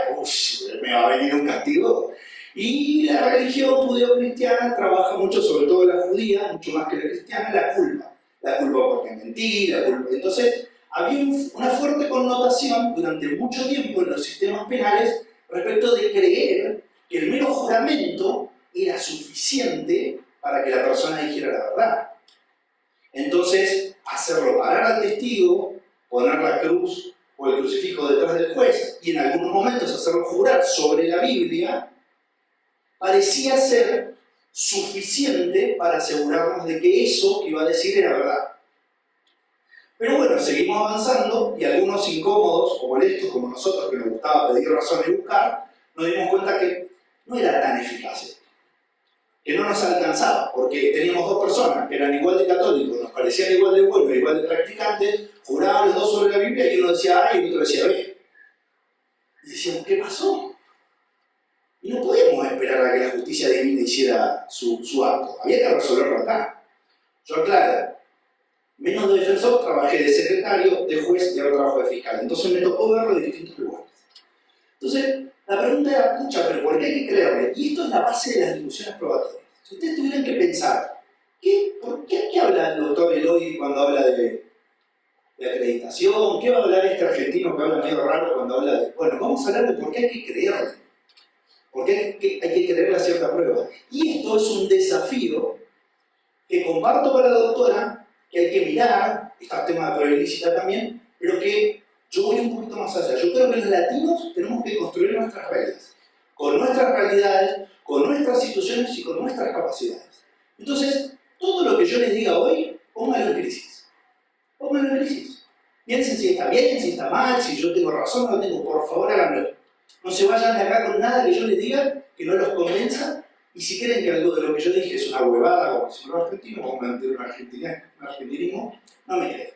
me va a venir un castigo. Y la religión judeo-cristiana trabaja mucho, sobre todo la judía, mucho más que la cristiana, la culpa. La culpa porque mentí, la culpa. Entonces, había una fuerte connotación durante mucho tiempo en los sistemas penales respecto de creer que el mero juramento era suficiente para que la persona dijera la verdad. Entonces, hacerlo parar al testigo, poner la cruz o el crucifijo detrás del juez y en algunos momentos hacerlo jurar sobre la Biblia, parecía ser suficiente para asegurarnos de que eso que iba a decir era verdad. Pero bueno, seguimos avanzando y algunos incómodos o molestos como nosotros que nos gustaba pedir razones y buscar, nos dimos cuenta que no era tan eficaz esto. Que no nos alcanzaba, porque teníamos dos personas que eran igual de católicos, nos parecían igual de buenos, igual de practicantes, juraban los dos sobre la Biblia y uno decía A y el otro decía B. Y decíamos, ¿qué pasó? Y no podíamos esperar a que la justicia divina hiciera su acto, había que resolverlo acá. Yo aclaro, menos de defensor, trabajé de secretario, de juez y ahora trabajo de fiscal, entonces me tocó verlo de distintos lugares. Entonces, la pregunta era, pucha, pero ¿por qué hay que creerle? Y esto es la base de las discusiones probatorias. Si ustedes tuvieran que pensar, ¿por qué habla el doctor Eloy cuando habla de acreditación? ¿Qué va a hablar este argentino que habla medio raro cuando habla de...? Bueno, vamos a hablar de por qué hay que creerle. ¿Por qué hay que creerle a cierta prueba? Y esto es un desafío que comparto con la doctora, que hay que mirar, está el tema de prueba ilícita también, pero que yo voy un poquito más allá. Yo creo que los latinos tenemos que construir nuestras reglas, con nuestras realidades, con nuestras situaciones y con nuestras capacidades. Entonces, todo lo que yo les diga hoy, pónganlo en crisis. Pónganlo en crisis. Piensen si está bien, si está mal, si yo tengo razón o no tengo. Por favor, háganlo. No se vayan de acá con nada que yo les diga que no los convenza. Y si creen que algo de lo que yo dije es una huevada, como si fuera argentino, vamos a mantener un argentinismo, no me creen.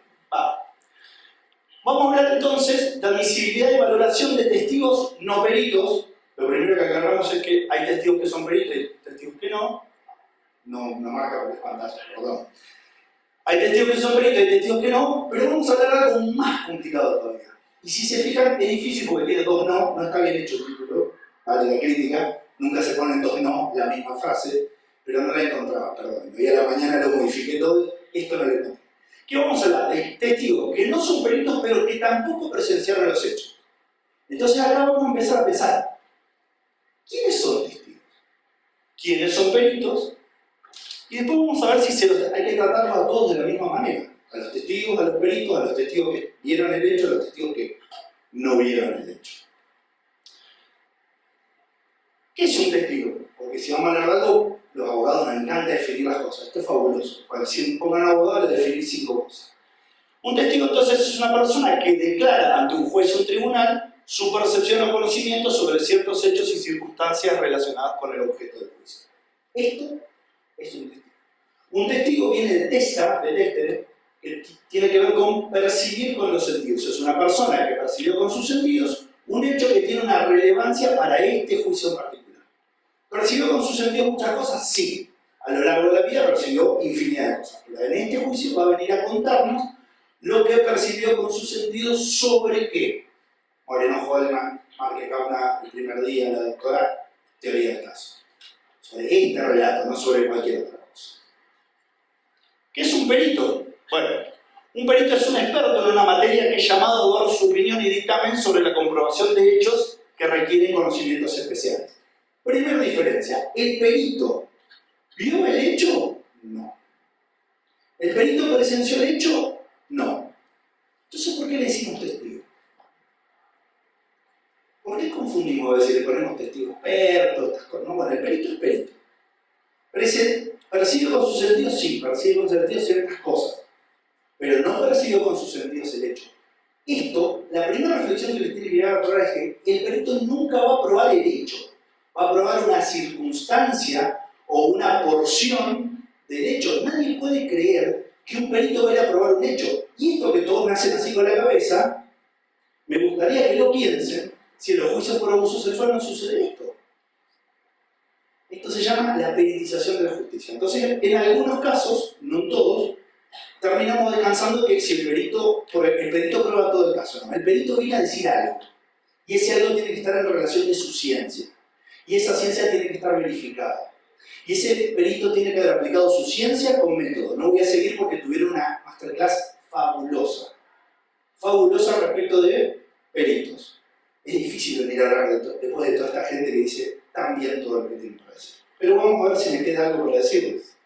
Vamos a hablar entonces de admisibilidad y valoración de testigos no peritos. Lo primero que aclaramos es que hay testigos que son peritos y testigos que no. No marca por las pantallas, perdón. Hay testigos que son peritos y hay testigos que no, pero vamos a hablar de algo más complicado todavía. Y si se fijan, es difícil porque tiene dos no, no está bien hecho el título, vale la crítica, nunca se ponen dos no en la misma frase, pero no la encontraba, perdón. Hoy a la mañana lo modifiqué todo, esto no lo encontré. ¿Qué vamos a hablar? De testigos que no son peritos, pero que tampoco presenciaron los hechos. Entonces acá vamos a empezar a pensar, ¿quiénes son testigos? ¿Quiénes son peritos? Y después vamos a ver si hay que tratarlos a todos de la misma manera. A los testigos, a los peritos, a los testigos que vieron el hecho, a los testigos que no vieron el hecho. ¿Qué es un testigo? Porque si vamos a hablar de algo, los abogados nos encanta definir las cosas. Esto es fabuloso. Cuando si pongan a un abogado, le definir 5 cosas. Un testigo entonces es una persona que declara ante un juez o un tribunal su percepción o conocimiento sobre ciertos hechos y circunstancias relacionadas con el objeto del juicio. Esto es un testigo. Un testigo viene de testa, de testere, que tiene que ver con percibir con los sentidos. Es una persona que percibió con sus sentidos un hecho que tiene una relevancia para este juicio en particular. ¿Percibió con sus sentidos muchas cosas? Sí. A lo largo de la vida percibió infinidad de cosas. Pero en este juicio va a venir a contarnos lo que percibió con sus sentidos sobre qué. Moreno Holman, Marque Kauna, el primer día, la doctora, teoría del caso. Sobre este relato, no sobre cualquier otra cosa. ¿Qué es un perito? Bueno, un perito es un experto en una materia que es llamado a dar su opinión y dictamen sobre la comprobación de hechos que requieren conocimientos especiales. Primera diferencia, ¿el perito vio el hecho? No. ¿El perito presenció el hecho? No. Entonces, ¿por qué le decimos testigo? ¿Por qué confundimos a veces le ponemos testigo experto, estas cosas? No, bueno, el perito es perito. ¿Percibe con sus sentidos? Sí, percibe con sus sentidos ciertas cosas, pero no percibe con sus sentidos el hecho. Esto, la primera reflexión que les tiene que llegar a probar es que el perito nunca va a probar el hecho, va a probar una circunstancia o una porción del hecho. Nadie puede creer que un perito vaya a probar un hecho. Y esto que todos me hacen así con la cabeza, me gustaría que lo piensen, si en los juicios por abuso sexual no sucede esto. Esto se llama la peritización de la justicia. Entonces, en algunos casos, no en todos, terminamos descansando que si el perito prueba todo el caso, ¿no? El perito viene a decir algo, y ese algo tiene que estar en relación de su ciencia, y esa ciencia tiene que estar verificada, y ese perito tiene que haber aplicado su ciencia con método. No voy a seguir porque tuvieron una masterclass fabulosa respecto de peritos. Es difícil venir a hablar después de toda esta gente que dice tan bien todo lo que tiene para decir. Pero vamos a ver si me queda algo para decirles.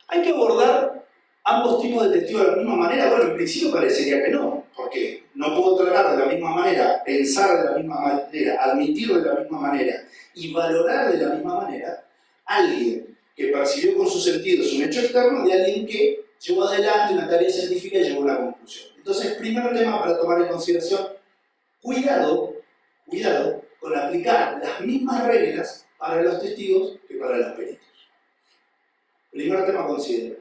¿Hay que abordar ambos tipos de testigos de la misma manera? Bueno, en principio parecería que no, porque no puedo tratar de la misma manera, pensar de la misma manera, admitir de la misma manera y valorar de la misma manera a alguien que percibió con sus sentidos un hecho externo de alguien que llevó adelante una tarea científica y llegó a una conclusión. Entonces, primer tema para tomar en consideración, cuidado con aplicar las mismas reglas para los testigos que para los peritos. Primer tema a considerar.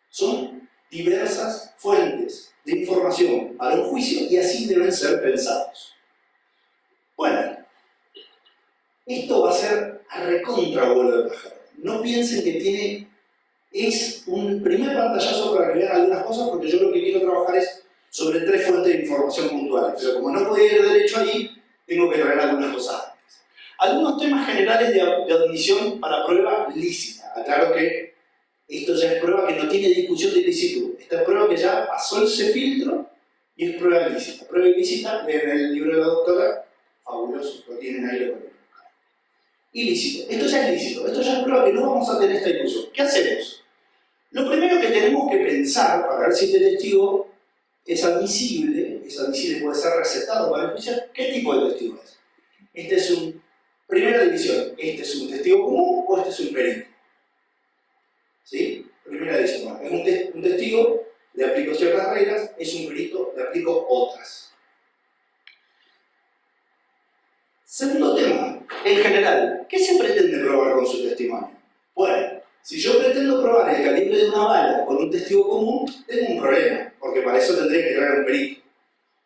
Son diversas fuentes de información para un juicio y así deben ser pensados. Bueno, esto va a ser a recontra vuelo de pájaro. No piensen que es un primer pantallazo para que vean algunas cosas, porque yo lo que quiero trabajar es sobre 3 fuentes de información puntuales. Pero como no podía ir derecho ahí, tengo que traer algunas cosas antes. Algunos temas generales de admisión para prueba lícita. Aclaro que esto ya es prueba que no tiene discusión de ilicitud. Esta es prueba que ya pasó ese filtro y es prueba ilícita. Prueba ilícita, en el libro de la doctora, fabuloso, lo tienen ahí, lo pueden buscar. Ilícito. Esto ya es ilícito. Esto ya es prueba que no vamos a tener esta discusión. ¿Qué hacemos? Lo primero que tenemos que pensar para ver si este testigo es admisible, puede ser recetado para el juicio, ¿qué tipo de testigo es? Este es primera división, ¿este es un testigo común o este es un perito? ¿Sí? Primera división, es un testigo, le aplico ciertas reglas, es un perito, le aplico otras. Segundo tema, en general, ¿qué se pretende probar con su testimonio? Bueno, si yo pretendo probar el calibre de una bala con un testigo común, tengo un problema, porque para eso tendré que traer un perito.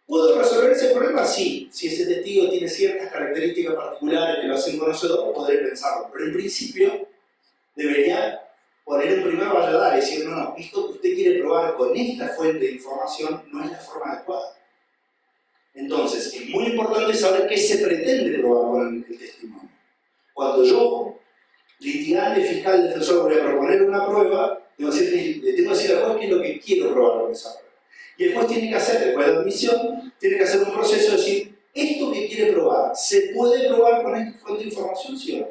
¿Puedo resolver ese problema? Sí. Si ese testigo tiene ciertas características particulares que lo hacen conocedor, podré pensarlo. Pero en principio, debería poner un primer valladar y decir, no, esto que usted quiere probar con esta fuente de información no es la forma adecuada. Entonces, es muy importante saber qué se pretende probar con el testimonio. Cuando yo, litigante, fiscal, defensor, voy a proponer una prueba, le tengo que decir al juez qué es lo que quiero probar con esa prueba. Y el juez tiene que hacer, después de la admisión, tiene que hacer un proceso de decir, esto que quiere probar, ¿se puede probar con esta fuente de información, sí o no?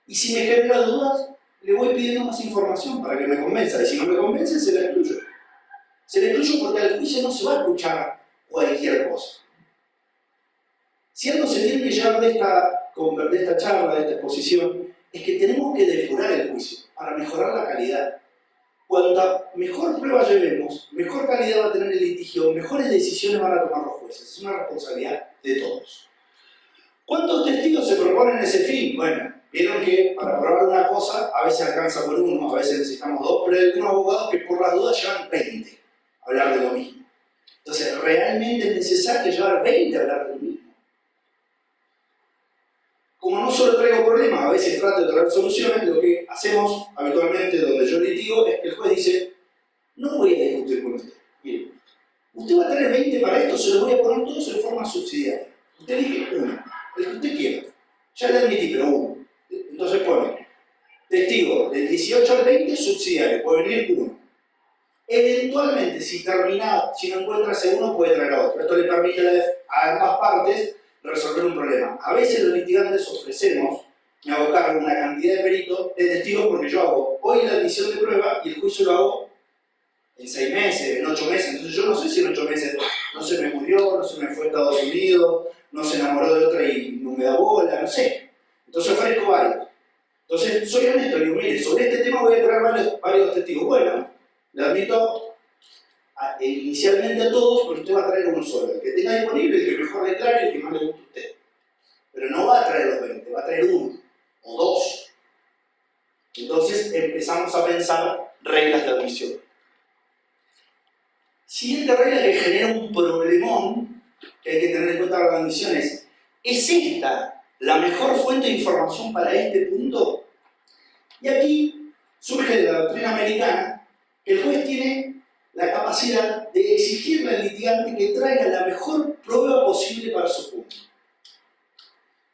Y si me genera dudas, le voy pidiendo más información para que me convenza. Y si no me convence, se la excluyo. Se la excluyo porque al juicio no se va a escuchar cualquier cosa. Si algo se tiene que llevar de esta charla, de esta exposición, es que tenemos que depurar el juicio para mejorar la calidad. Cuanta mejor prueba llevemos, mejor calidad va a tener el litigio, mejores decisiones van a tomar los jueces. Es una responsabilidad de todos. ¿Cuántos testigos se proponen ese fin? Bueno, vieron que para probar una cosa a veces alcanza por uno, a veces necesitamos dos, pero hay algunos abogados que por las dudas llevan 20 a hablar de lo mismo. Entonces, ¿realmente es necesario llevar 20 a hablar de lo mismo? Como no solo traigo problemas, a veces trato de traer soluciones, lo que hacemos habitualmente donde yo litigo es que el juez dice, no voy a discutir con usted. Mire, usted va a tener 20 para esto, se los voy a poner todos en forma subsidiaria. Usted elige uno, el que usted quiera. Ya le admití, pero uno. Entonces pone, testigo, del 18 al 20 subsidiario, puede venir uno. Eventualmente, si no encuentra ese uno, puede traer a otro. Esto le permite a ambas partes resolver un problema. A veces los litigantes ofrecemos abocar una cantidad de peritos, de testigos, porque yo hago hoy la admisión de prueba y el juicio lo hago en 6 meses, en 8 meses. Entonces yo no sé si en 8 meses no se me murió, no se me fue a Estados Unidos, no se enamoró de otra y no me da bola, no sé. Entonces ofrezco varios. Entonces soy honesto, digo, mire, sobre este tema voy a traer varios testigos. Bueno, le admito inicialmente a todos, pero usted va a traer uno solo. El que tenga disponible, el que mejor declare, el que más le guste a usted. Pero no va a traer los 20, va a traer uno o dos. Entonces empezamos a pensar reglas de admisión. Siguiente regla que genera un problemón que hay que tener en cuenta para las admisiones. ¿Es esta la mejor fuente de información para este punto? Y aquí surge de la doctrina americana que el juez tiene la capacidad de exigirle al litigante que traiga la mejor prueba posible para su punto.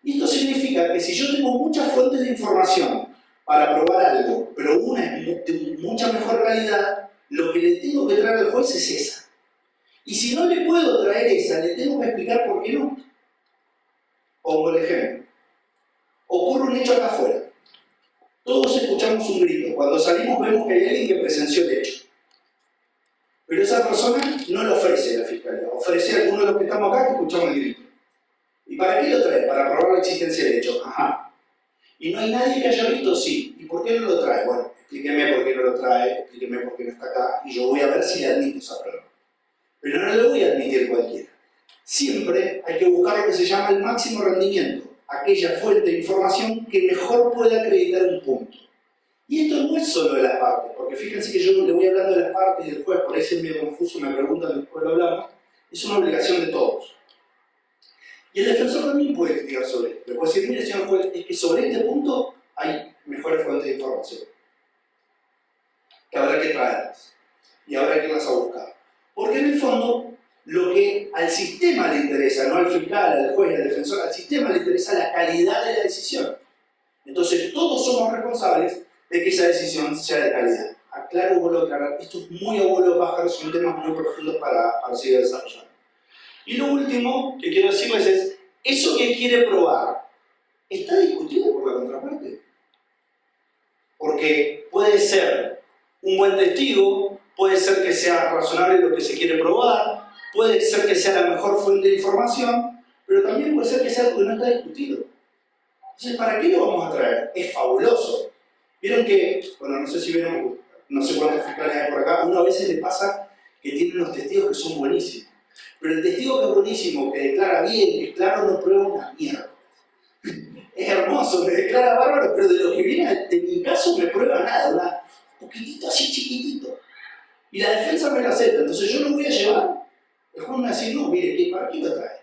Y esto significa que si yo tengo muchas fuentes de información para probar algo, pero una es de mucha mejor calidad, lo que le tengo que traer al juez es esa. Y si no le puedo traer esa, le tengo que explicar por qué no. Pongo el ejemplo. Ocurre un hecho acá afuera. Todos escuchamos un grito. Cuando salimos vemos que hay alguien que presenció el hecho. Pero esa persona no lo ofrece a la fiscalía. Ofrece a alguno de los que estamos acá que escuchamos el grito. ¿Y para qué lo trae? Para probar la existencia del hecho. Ajá. ¿Y no hay nadie que haya visto? Sí. ¿Y por qué no lo trae? Bueno, explíqueme por qué no lo trae, explíqueme por qué no está acá, y yo voy a ver si le admito esa prueba. Pero no le voy a admitir cualquiera. Siempre hay que buscar lo que se llama el máximo rendimiento, aquella fuente de información que mejor pueda acreditar un punto. Y esto no es solo de las partes, porque fíjense que yo le voy hablando de las partes y después, por ahí es medio confuso, me preguntan después lo hablamos, es una obligación de todos. Y el defensor también puede litigar sobre esto. Le puede decir, mire señor juez, es que sobre este punto hay mejores fuentes de información, que habrá que traerlas, y habrá que irlas a buscar. Porque en el fondo, lo que al sistema le interesa, no al fiscal, al juez, al defensor, al sistema le interesa la calidad de la decisión. Entonces todos somos responsables de que esa decisión sea de calidad. Aclaro, vuelvo a aclarar, esto es muy abuelo de pájaro, son temas muy profundos para seguir desarrollando. Y lo último que quiero decirles es, eso que quiere probar, ¿está discutido por la contraparte? Porque puede ser un buen testigo, puede ser que sea razonable lo que se quiere probar, puede ser que sea la mejor fuente de información, pero también puede ser que sea algo que no está discutido. Entonces, ¿para qué lo vamos a traer? Es fabuloso. Vieron que, bueno, no sé si vieron, no sé cuántos fiscales hay por acá, uno a veces le pasa que tiene unos testigos que son buenísimos. Pero el testigo que es buenísimo, que declara bien, que claro, no prueba una mierda. Es hermoso, me declara bárbaro, pero de lo que viene de mi caso me prueba nada, un poquitito así chiquitito. Y la defensa me lo acepta, entonces yo lo voy a llevar. El juez me va a decir, no, mire, ¿para qué lo trae?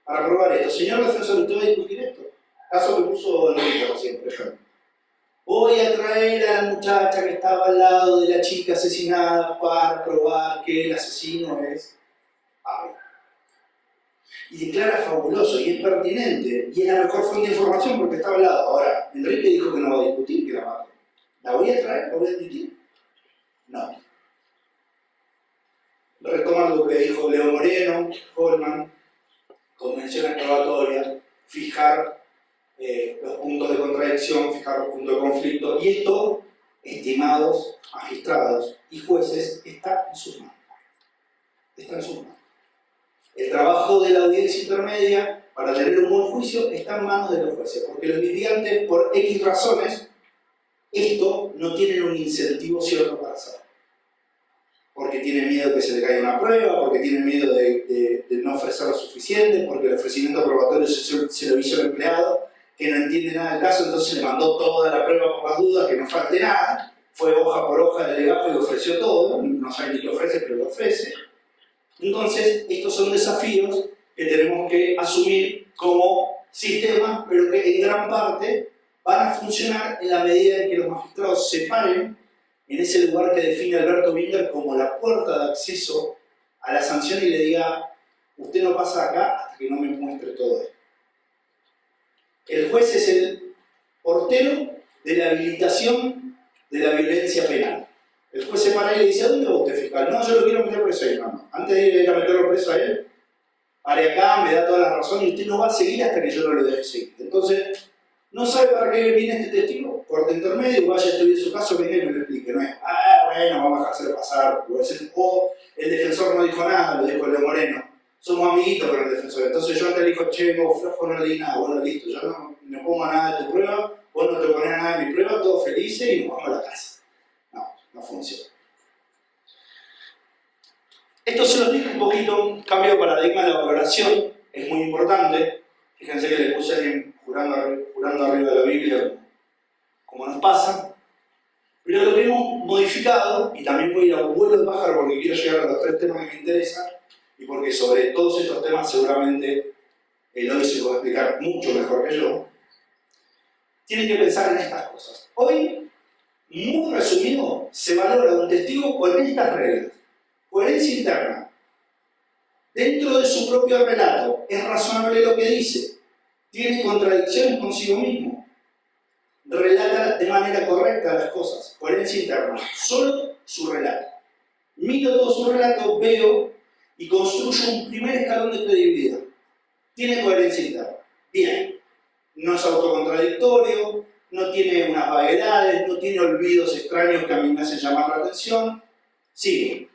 Para probar esto. Señor defensor, ¿usted va a discutir esto? Caso que puso Enrique recién, por ejemplo. Voy a traer a la muchacha que estaba al lado de la chica asesinada para probar que el asesino es... y declara fabuloso, y es pertinente, y es la mejor fuente de información porque está al lado. Ahora, Enrique dijo que no va a discutir, que la mato. ¿La voy a traer? ¿La voy a discutir? No. Retomando lo que dijo Leo Moreno, Goldman, convención excavatoria, fijar los puntos de contradicción, fijar los puntos de conflicto, y esto, estimados magistrados y jueces, está en sus manos. Está en sus manos. El trabajo de la audiencia intermedia para tener un buen juicio está en manos de los jueces, porque los litigantes, por X razones, esto no tienen un incentivo cierto para hacerlo. Porque tienen miedo que se le caiga una prueba, porque tienen miedo de no ofrecer lo suficiente, porque el ofrecimiento probatorio se lo hizo el empleado, que no entiende nada del caso, entonces le mandó toda la prueba por las dudas, que no falte nada, fue hoja por hoja de legajo y ofreció todo, no sabe ni qué ofrece, pero lo ofrece. Entonces, estos son desafíos que tenemos que asumir como sistema, pero que en gran parte van a funcionar en la medida en que los magistrados se paren en ese lugar que define Alberto Binder como la puerta de acceso a la sanción y le diga: usted no pasa acá hasta que no me muestre todo esto. El juez es el portero de la habilitación de la violencia penal. El juez se para y le dice: ¿a dónde va usted, fiscal? No, yo lo quiero meter preso ahí, no. Antes de ir a meterlo preso a él, pare acá, me da toda la razón y usted no va a seguir hasta que yo no lo deje seguir. Entonces, ¿no sabe para qué viene este testigo? Corte intermedio, vaya a estudiar su caso, venga y me lo explique. No es, bueno, vamos a dejárselo pasar. O el defensor no dijo nada, lo dijo Leo Moreno. Somos amiguitos con el defensor. Entonces yo antes le dijo: che, vos flojo, no le di nada. Bueno, listo, yo no pongo nada de tu prueba, vos no te pones nada de mi prueba, todos felices y nos vamos a la casa. No funciona. Esto se lo digo un poquito, cambio de paradigma de la valoración, es muy importante. Fíjense que le puse a alguien jurando arriba de la Biblia, como nos pasa. Pero lo que hemos modificado, y también voy a ir a un vuelo de pájaro porque quiero llegar a los 3 temas que me interesan, y porque sobre todos estos temas seguramente Eloy se lo va a explicar mucho mejor que yo, tienen que pensar en estas cosas. Hoy, muy resumido, se valora un testigo con estas reglas. Coherencia interna. Dentro de su propio relato, ¿es razonable lo que dice? ¿Tiene contradicciones consigo mismo? ¿Relata de manera correcta las cosas? Coherencia interna. Solo su relato. Miro todo su relato, veo y construyo un primer escalón de credibilidad. ¿Tiene coherencia interna? Bien. No es autocontradictorio, no tiene unas vaguedades, no tiene olvidos extraños que a mí me hacen llamar la atención. Sigue.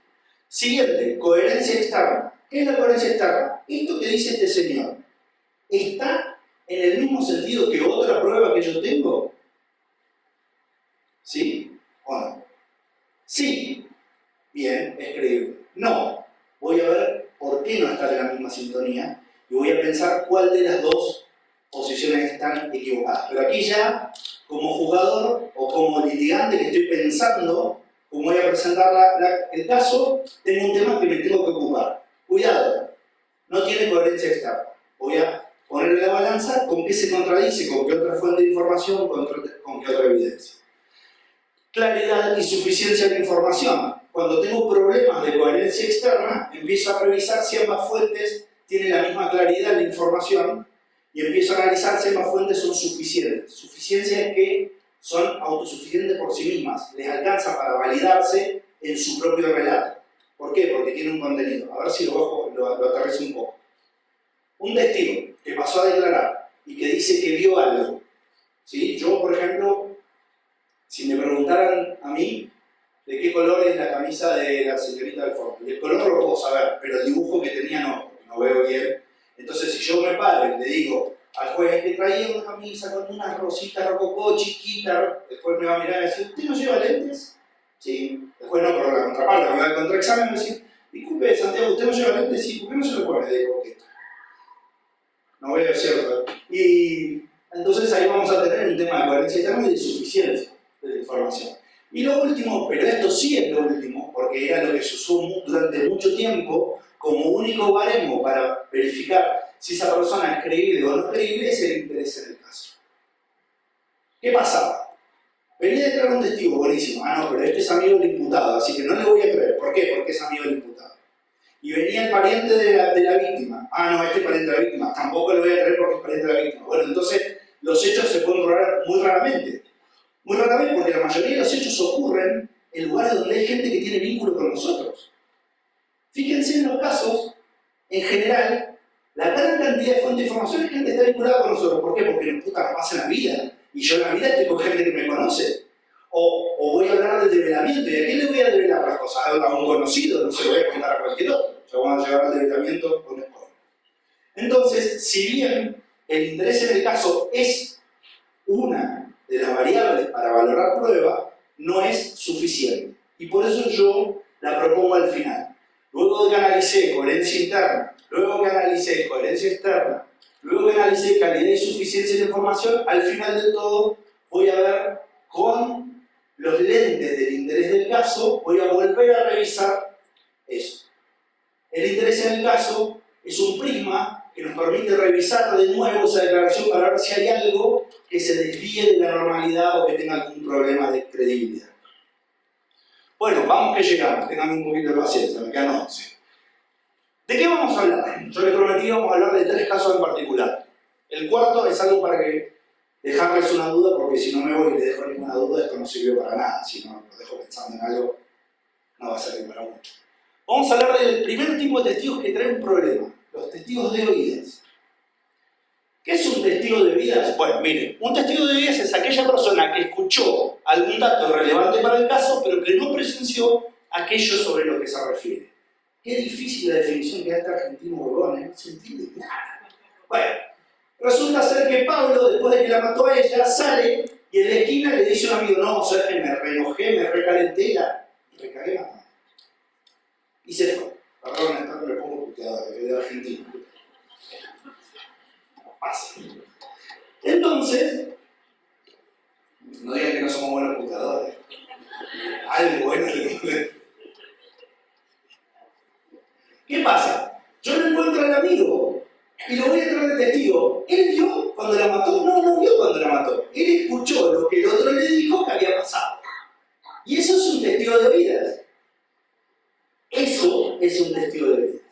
Siguiente, coherencia externa. ¿Qué es la coherencia externa? Esto que dice este señor, ¿está en el mismo sentido que otra prueba que yo tengo? ¿Sí o no? Sí. Bien, es creíble. No. Voy a ver por qué no está en la misma sintonía y voy a pensar cuál de las dos posiciones están equivocadas. Pero aquí ya, como jugador o como litigante que estoy pensando cómo voy a presentar el caso, tengo un tema que me tengo que ocupar. Cuidado, no tiene coherencia externa. Voy a poner en la balanza con qué se contradice, con qué otra fuente de información, con qué otra evidencia. Claridad y suficiencia de información. Cuando tengo problemas de coherencia externa, empiezo a revisar si ambas fuentes tienen la misma claridad de información y empiezo a analizar si ambas fuentes son suficientes. Suficiencia es que son autosuficientes por sí mismas, les alcanza para validarse en su propio relato. ¿Por qué? Porque tiene un contenido. A ver si lo aterrizo un poco. Un testigo que pasó a declarar y que dice que vio algo. ¿Sí? Yo, por ejemplo, si me preguntaran a mí de qué color es la camisa de la señorita del fondo, el color lo puedo saber, pero el dibujo que tenía no, porque no veo bien. Entonces, si yo me paro y le digo al juez que traía una camisa con unas rositas rococó chiquita, después me va a mirar y decir: ¿usted no lleva lentes? Sí. Después no, pero la contraparte, me va al contraexamen y me dice: disculpe, Santiago, ¿usted no lleva lentes? Sí. ¿Por qué no se lo pone? Le digo: ¿qué? No veo, ¿cierto? Y entonces ahí vamos a tener un tema de coherencia interna y de suficiencia de la información. Y lo último, pero esto sí es lo último, porque era lo que se usó durante mucho tiempo como único baremo para verificar si esa persona es creíble o no creíble, es el interés en el caso. ¿Qué pasaba? Venía a declarar un testigo, buenísimo. Ah, no, pero este es amigo del imputado, así que no le voy a creer. ¿Por qué? Porque es amigo del imputado. y venía el pariente de la víctima. Ah, no, este es pariente de la víctima, tampoco lo voy a creer porque es pariente de la víctima. Bueno, entonces los hechos se pueden probar muy raramente. Muy raramente porque la mayoría de los hechos ocurren en lugares donde hay gente que tiene vínculo con nosotros. Fíjense en los casos, en general, la gran cantidad de fuentes de información es gente que está vinculada con nosotros. ¿Por qué? Porque nos pasa en la vida. Y yo en la vida estoy con gente que me conoce. O voy a hablar del develamiento. ¿Y a quién le voy a develar las cosas? A un conocido, no se lo voy a contar a cualquier otro. Yo voy a llevar al develamiento con el pueblo. Entonces, si bien el interés en el caso es una de las variables para valorar prueba, no es suficiente. Y por eso yo la propongo al final. Luego de que analicé coherencia interna, luego que analicé coherencia externa, luego que analicé calidad y suficiencia de la información, al final de todo voy a ver con los lentes del interés del caso, voy a volver a revisar eso. El interés en el caso es un prisma que nos permite revisar de nuevo esa declaración para ver si hay algo que se desvíe de la normalidad o que tenga algún problema de credibilidad. Bueno, vamos que llegamos, tengan un poquito de paciencia, me quedan 11. ¿De qué vamos a hablar? Yo les prometí que vamos a hablar de 3 casos en particular. El cuarto es algo para que dejarles una duda, porque si no me voy y les dejo ninguna duda, esto no sirve para nada. Si no lo dejo pensando en algo, no va a servir para mucho. Vamos a hablar del primer tipo de testigos que trae un problema, los testigos de oídas. ¿Qué es un testigo de oídas? Bueno, miren, un testigo de oídas es aquella persona que escuchó algún dato relevante para el caso, pero que no presenció aquello sobre lo que se refiere. Qué difícil la definición que da este argentino huevón, no se entiende nada. Bueno, resulta ser que Pablo, después de que la mató a ella, sale y en la esquina le dice a un amigo, no, o sea, que me reenojé, me recalenté, la recagué la mano. Y se fue. Perdón, no me pongo puteado, que es de argentino. Pasa. Entonces, no digan que no somos buenos puteadores. Algo bueno. ¿Qué pasa? Yo no encuentro al amigo y lo voy a traer de testigo. ¿Él vio cuando la mató? No, no vio cuando la mató. Él escuchó lo que el otro le dijo que había pasado. Y eso es un testigo de oídas. Eso es un testigo de oídas.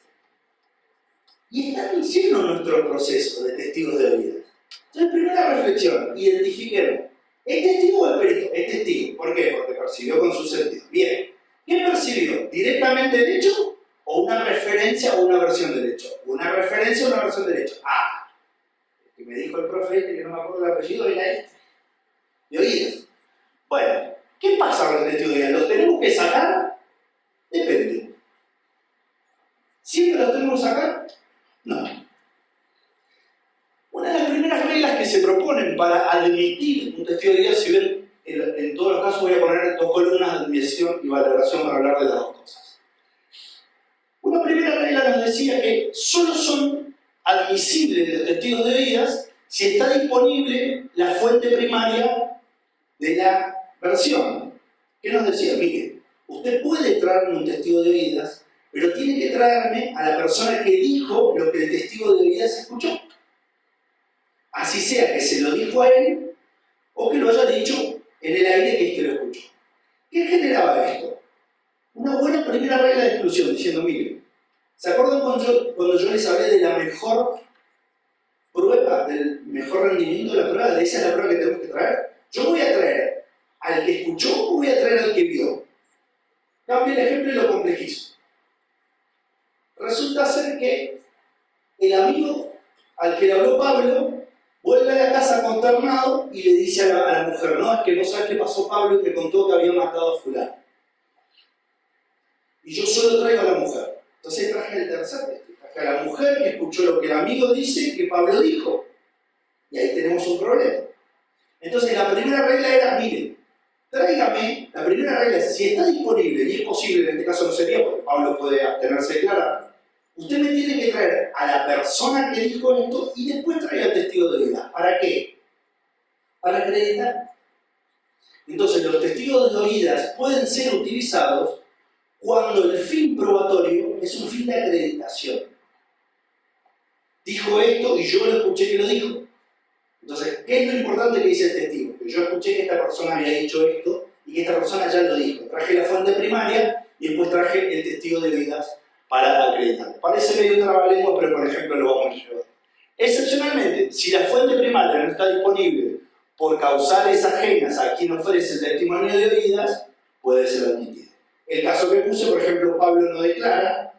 Y está muy lleno nuestro proceso de testigos de oídas. Entonces, primera reflexión, identifiquemos. ¿Es testigo o es perito? Es testigo. ¿Por qué? Porque percibió con sus sentidos. Bien. ¿Qué percibió? ¿Directamente el hecho? ¿O una referencia o una versión del hecho? Una referencia o una versión del hecho. Ah, que me dijo el profe que no me acuerdo el apellido, era este. De oídas. Bueno, ¿qué pasa con el testigo de oídas? ¿Los tenemos que sacar? Depende. ¿Siempre los tenemos que sacar? No. Una de las primeras reglas que se proponen para admitir un testigo de oídas, si bien en todos los casos voy a poner 2 columnas de admisión y valoración para hablar de las 2 cosas. Una primera regla nos decía que solo son admisibles los testigos de oídas si está disponible la fuente primaria de la versión. ¿Qué nos decía? Mire, usted puede traerme un testigo de oídas, pero tiene que traerme a la persona que dijo lo que el testigo de oídas escuchó. Así sea que se lo dijo a él o que lo haya dicho en el aire que éste lo escuchó. ¿Qué generaba esto? Una buena primera regla de exclusión, diciendo, mire, ¿se acuerdan cuando yo les hablé de la mejor prueba, del mejor rendimiento de la prueba? De esa es la prueba que tenemos que traer. Yo voy a traer al que escuchó o voy a traer al que vio. Cambio el ejemplo y lo complejizo. Resulta ser que el amigo al que le habló Pablo vuelve a la casa consternado y le dice a la mujer, no, es que no sabes qué pasó Pablo y te contó que había matado a fulano. Y yo solo traigo a la mujer. Entonces traje el tercer testigo. Traje a la mujer que escuchó lo que el amigo dice que Pablo dijo. Y ahí tenemos un problema. Entonces la primera regla era, miren, tráigame, la primera regla es, si está disponible, y es posible, en este caso no sería porque Pablo puede abstenerse de declarar, usted me tiene que traer a la persona que dijo esto y después traiga al testigo de oídas. ¿Para qué? Para acreditar. Entonces los testigos de oídas pueden ser utilizados cuando el fin probatorio es un fin de acreditación. Dijo esto y yo lo escuché que lo dijo. Entonces, ¿qué es lo importante que dice el testigo? Que yo escuché que esta persona había dicho esto y que esta persona ya lo dijo. Traje la fuente primaria y después traje el testigo de oídas para acreditar. Parece medio trabalengua, pero por ejemplo lo vamos a llevar. Excepcionalmente, si la fuente primaria no está disponible por causales ajenas a quien ofrece el testimonio de oídas, puede ser admitido. El caso que puse, por ejemplo, Pablo no declara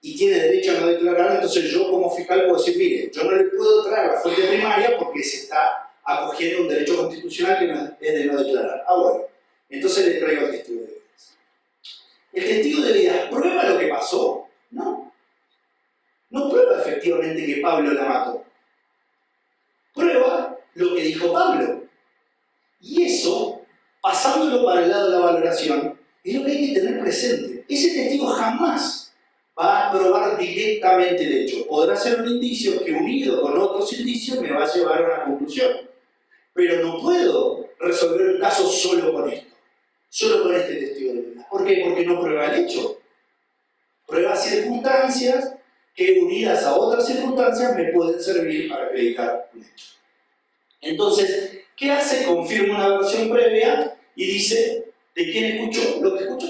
y tiene derecho a no declarar, entonces yo como fiscal puedo decir, mire, yo no le puedo traer la fuente primaria porque se está acogiendo un derecho constitucional que es de no declarar. Ah, bueno, entonces le traigo al testigo de vidas. ¿El testigo de vidas prueba lo que pasó? No. No prueba efectivamente que Pablo la mató. Prueba lo que dijo Pablo. Y eso, pasándolo para el lado de la valoración, es lo que hay que tener presente. Ese testigo jamás va a probar directamente el hecho. Podrá ser un indicio que unido con otros indicios me va a llevar a una conclusión. Pero no puedo resolver un caso solo con esto. Solo con este testigo de vidas. ¿Por qué? Porque no prueba el hecho. Prueba circunstancias que unidas a otras circunstancias me pueden servir para acreditar un hecho. Entonces, ¿qué hace? Confirma una versión previa y dice de quién escuchó lo que escuchó.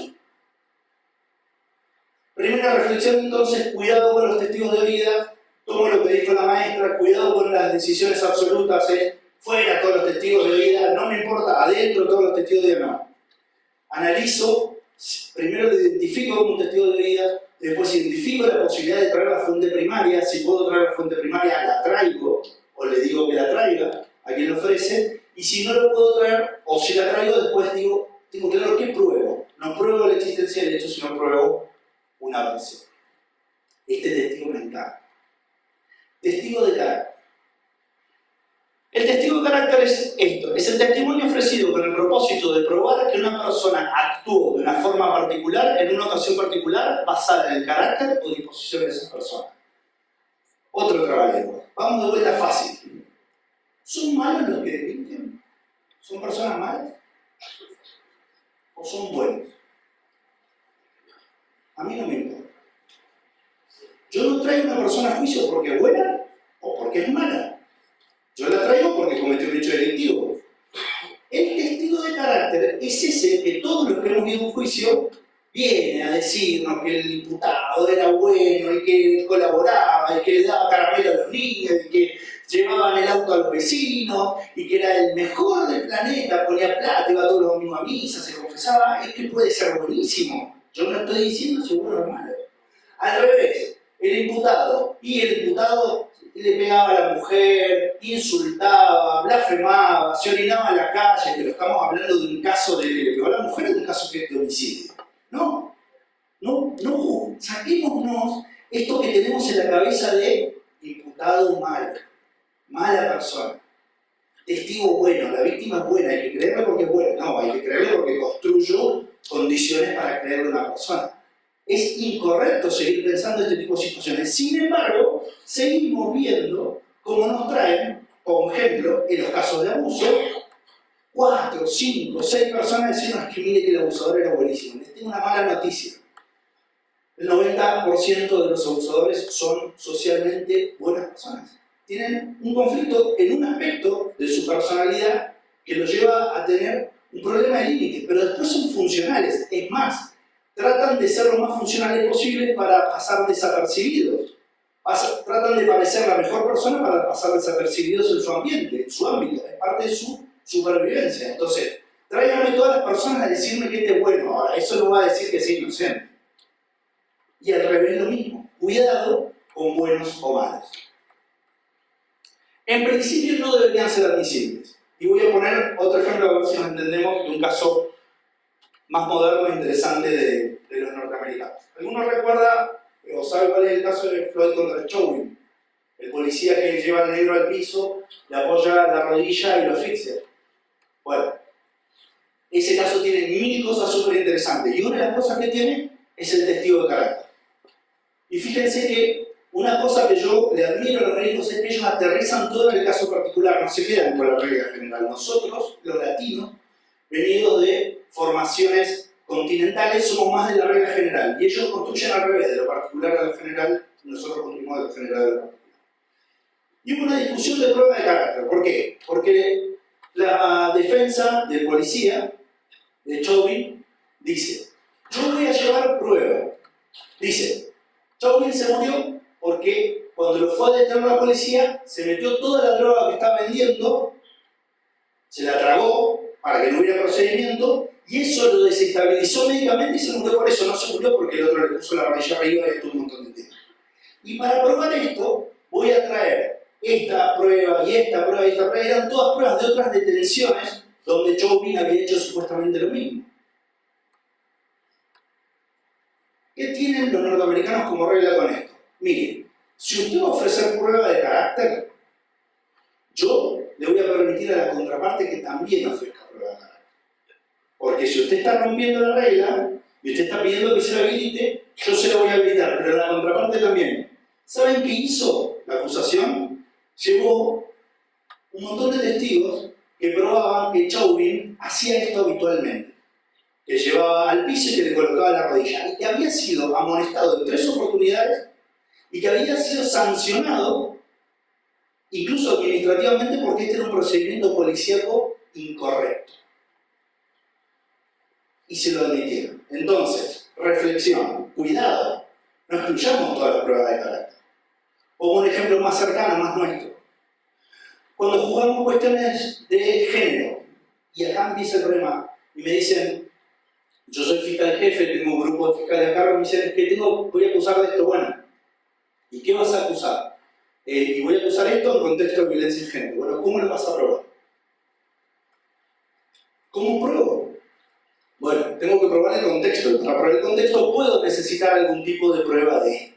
Primera reflexión entonces, cuidado con los testigos de vida, tomo lo que dijo la maestra, cuidado con las decisiones absolutas, fuera todos los testigos de vida, no me importa, adentro todos los testigos de vida, no. Analizo, primero lo identifico como un testigo de vida, después identifico la posibilidad de traer la fuente primaria, si puedo traer la fuente primaria la traigo, o le digo que la traiga a quien lo ofrece, y si no lo puedo traer, o si la traigo, después digo, tengo claro qué pruebo. No pruebo la existencia del hecho, sino pruebo una versión. Este testigo me encanta. Testigo de carácter. El testigo de carácter es esto, es el testimonio ofrecido con el propósito de probar que una persona actuó de una forma particular, en una ocasión particular, basada en el carácter o disposición de esa persona. Otro trabajo. Vamos de vuelta fácil. ¿Son malos los que delinquen? ¿Son personas malas? ¿O son buenos? A mí no me importa. Yo no traigo a una persona a juicio porque es buena o porque es mala. Yo la traigo porque cometió un hecho delictivo. El testigo de carácter es ese que todos los que hemos ido a un juicio viene a decirnos que el imputado era bueno y que colaboraba y que le daba caramelo a los niños y que llevaban el auto a los vecinos y que era el mejor del planeta, ponía plata, iba todos los domingos a misa, se confesaba. Es que puede ser buenísimo. Yo no estoy diciendo si es bueno o malo. Al revés, el imputado le pegaba a la mujer, insultaba, blasfemaba, se orinaba en la calle, pero estamos hablando de un caso de que le pegó a la mujer o de un caso que es de homicidio. No, saquémonos esto que tenemos en la cabeza de imputado malo, mala persona, testigo bueno, la víctima es buena, hay que creerle porque es buena, no, hay que creerle porque construyó condiciones para creerle a una persona. Es incorrecto seguir pensando este tipo de situaciones. Sin embargo, seguimos viendo cómo nos traen, como ejemplo, en los casos de abuso, 4, 5, 6 personas diciendo que mire que el abusador era buenísimo. Les tengo una mala noticia. El 90% de los abusadores son socialmente buenas personas. Tienen un conflicto en un aspecto de su personalidad que los lleva a tener un problema de límites, pero después son funcionales. Es más, tratan de ser lo más funcionales posible para pasar desapercibidos. Tratan de parecer la mejor persona para pasar desapercibidos en su ambiente, en su ámbito, es parte de su supervivencia. Entonces, tráiganme todas las personas a decirme que este es bueno. Ahora, eso no va a decir que sea inocente. Y al revés lo mismo. Cuidado con buenos o malos. En principio no deberían ser admisibles. Y voy a poner otro ejemplo a ver si nos entendemos de un caso más moderno e interesante de los norteamericanos. ¿Alguno recuerda o sabe cuál es el caso de Floyd contra Chauvin? El policía que lleva al negro al piso, le apoya la rodilla y lo asfixia. Bueno, ese caso tiene 1000 cosas súper interesantes y una de las cosas que tiene es el testigo de carácter. Y fíjense que una cosa que yo le admiro a los gringos es que ellos aterrizan todo en el caso particular, no se quedan con la regla general. Nosotros, los latinos, venidos de formaciones continentales, somos más de la regla general y ellos construyen al revés, de lo particular a lo general, nosotros construimos de lo general a lo particular. Y hubo una discusión de prueba de carácter. ¿Por qué? Porque la defensa del policía, de Chauvin, dice: yo voy a llevar prueba Dice, Chauvin se murió porque cuando lo fue a detener la policía, se metió toda la droga que estaba vendiendo, se la tragó para que no hubiera procedimiento, y eso lo desestabilizó médicamente y se murió por eso. No se murió porque el otro le puso la rodilla arriba y estuvo un montón de tiempo. Y para probar esto, voy a traer esta prueba y esta prueba y esta prueba. Eran todas pruebas de otras detenciones donde Chauvin había hecho supuestamente lo mismo. ¿Qué tienen los norteamericanos como regla con esto? Miren, si usted va a ofrecer prueba de carácter, yo le voy a permitir a la contraparte que también ofrezca prueba de carácter. Porque si usted está rompiendo la regla y usted está pidiendo que se la habilite, yo se la voy a habilitar, pero la contraparte también. ¿Saben qué hizo la acusación? Llevó un montón de testigos que probaban que Chauvin hacía esto habitualmente. Que llevaba al piso y que le colocaba la rodilla. Y que había sido amonestado en 3 oportunidades y que había sido sancionado, incluso administrativamente, porque este era un procedimiento policíaco incorrecto. Y se lo admitieron. Entonces, reflexión, cuidado, no excluyamos todas las pruebas de carácter. Pongo un ejemplo más cercano, más nuestro. Cuando jugamos cuestiones de género, y acá empieza el problema, y me dicen, yo soy fiscal jefe, tengo un grupo de fiscales a cargo, me dicen, es que voy a acusar de esto, bueno, ¿y qué vas a acusar? Y voy a acusar esto en contexto de violencia de género. Bueno, ¿cómo lo vas a probar? ¿Cómo pruebo? Bueno, tengo que probar el contexto, y para probar el contexto puedo necesitar algún tipo de prueba de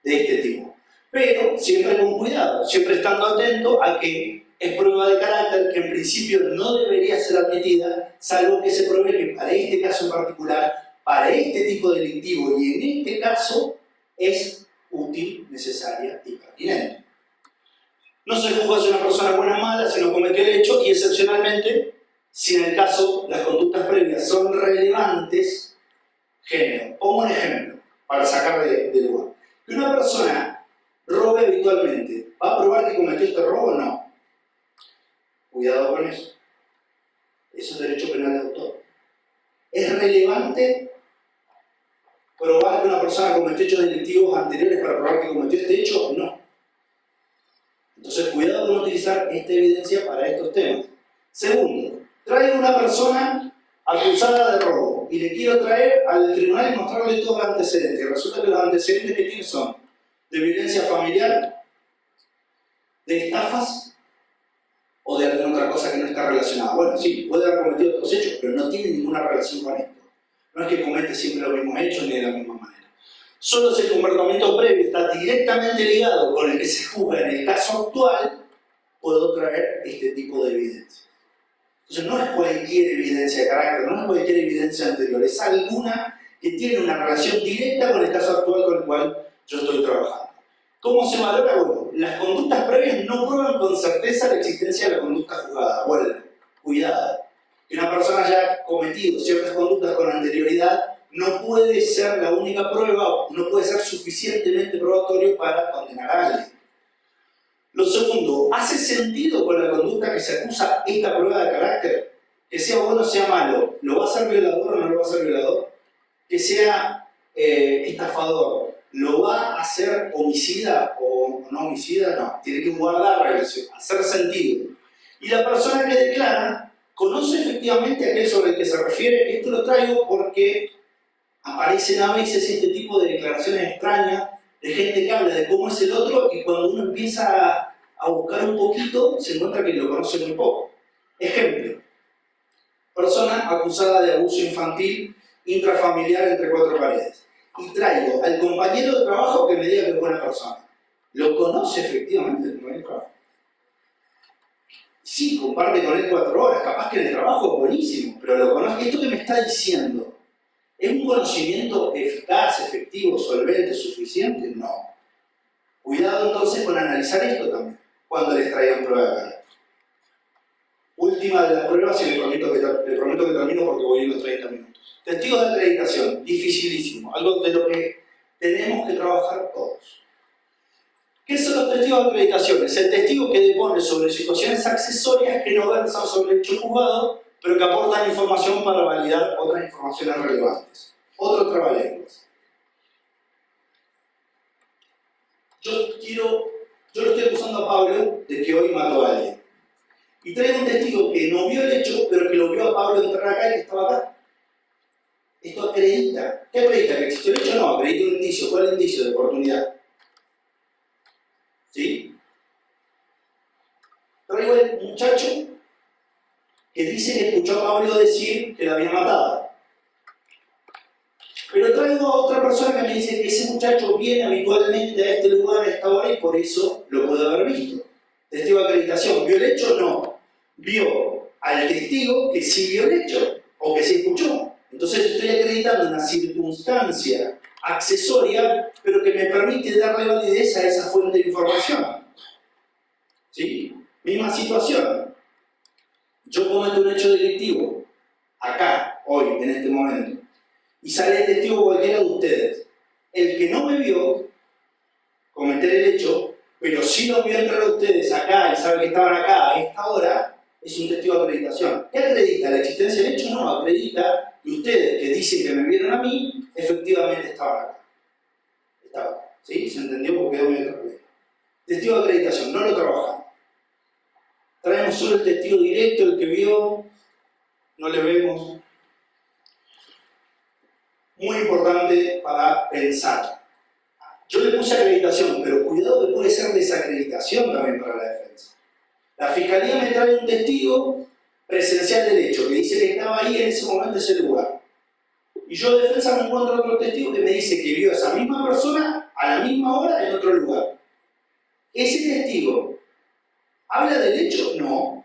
este tipo. Pero siempre con cuidado, siempre estando atento a que es prueba de carácter que en principio no debería ser admitida, salvo que se pruebe que para este caso en particular, para este tipo delictivo y en este caso, es útil, necesaria y pertinente. No se juzga si una persona es buena o mala, si no cometió el hecho, y excepcionalmente, si en el caso las conductas previas son relevantes, género. Pongo un ejemplo para sacar de lugar. Que una persona robe habitualmente, ¿va a probar que cometió este robo o no? Cuidado con eso. Eso es derecho penal de autor. ¿Es relevante probar que una persona cometió hechos delictivos anteriores para probar que cometió este hecho? No. Entonces, cuidado con utilizar esta evidencia para estos temas. Segundo, traigo una persona acusada de robo y le quiero traer al tribunal y mostrarle todos los antecedentes. Y resulta que los antecedentes que tiene son de violencia familiar, de estafas o de alguna otra cosa que no está relacionada. Bueno, sí, puede haber cometido otros hechos, pero no tiene ninguna relación con esto. No es que comete siempre los mismos hechos ni de la misma manera. Solo si el comportamiento previo está directamente ligado con el que se juzga en el caso actual, puedo traer este tipo de evidencia. Entonces no es cualquier evidencia de carácter, no es cualquier evidencia anterior, es alguna que tiene una relación directa con el caso actual con el cual yo estoy trabajando. ¿Cómo se valora? Bueno, las conductas previas no prueban con certeza la existencia de la conducta juzgada. Bueno, cuidado. Que una persona haya cometido ciertas conductas con anterioridad no puede ser la única prueba, no puede ser suficientemente probatorio para condenar a alguien. Lo segundo, ¿hace sentido con la conducta que se acusa esta prueba de carácter? Que sea bueno o sea malo, ¿lo va a ser violador o no lo va a ser violador? Que sea estafador, ¿lo va a hacer homicida o no homicida? No, tiene que guardar relación, hacer sentido. Y la persona que declara conoce efectivamente aquel sobre el que se refiere. Esto lo traigo porque aparecen a veces este tipo de declaraciones extrañas de gente que habla de cómo es el otro y cuando uno empieza a buscar un poquito se encuentra que lo conoce muy poco. Ejemplo, persona acusada de abuso infantil intrafamiliar entre 4 paredes. Y traigo al compañero de trabajo que me diga que es buena persona. ¿Lo conoce efectivamente el compañero de trabajo? Sí, comparte con él 4 horas, capaz que en el trabajo es buenísimo, pero lo conoce. ¿Esto que me está diciendo es un conocimiento eficaz, efectivo, solvente, suficiente? No. Cuidado entonces con analizar esto también, cuando les traigan prueba de carácter. Última de las pruebas, y le prometo que termino porque voy en los 30 minutos. Testigos de acreditación, dificilísimo, algo de lo que tenemos que trabajar todos. ¿Qué son los testigos de acreditación? Es el testigo que depone sobre situaciones accesorias que no versan sobre el hecho juzgado, pero que aportan información para validar otras informaciones relevantes. Otro trabalenguas. yo lo estoy acusando a Pablo de que hoy mató a alguien. Y traigo un testigo que no vio el hecho, pero que lo vio a Pablo entrar acá y que estaba acá. Esto acredita. ¿Qué acredita? ¿Que existió el hecho? No, acredita un indicio. ¿Cuál es el indicio de oportunidad? ¿Sí? Traigo el muchacho que dice que escuchó a Pablo decir que la había matado. Pero traigo a otra persona que me dice que ese muchacho viene habitualmente a este lugar a esta hora y por eso lo puede haber visto. Testigo de acreditación. ¿Vio el hecho? No. Vio al testigo que sí vio el hecho o que sí escuchó. Entonces estoy acreditando una circunstancia accesoria, pero que me permite darle validez a esa fuente de información. ¿Sí? Misma situación. Yo cometo un hecho delictivo, acá, hoy, en este momento, y sale el testigo cualquiera de ustedes. El que no me vio cometer el hecho, pero sí los vio entrar a ustedes acá y sabe que estaban acá a esta hora, es un testigo de acreditación. ¿Qué acredita? ¿La existencia del hecho? No, acredita que ustedes que dicen que me vieron a mí, efectivamente estaban acá. Estaban. ¿Sí? ¿Se entendió? Porque quedó muy claro. Testigo de acreditación, no lo trabajamos. Traemos solo el testigo directo, el que vio, no le vemos. Muy importante para pensar. Yo le puse acreditación, pero cuidado que puede ser desacreditación también para la defensa. La fiscalía me trae un testigo presencial del hecho, que dice que estaba ahí en ese momento, en ese lugar. Y yo de defensa me encuentro otro testigo que me dice que vio a esa misma persona a la misma hora en otro lugar. ¿Ese testigo habla del hecho? No.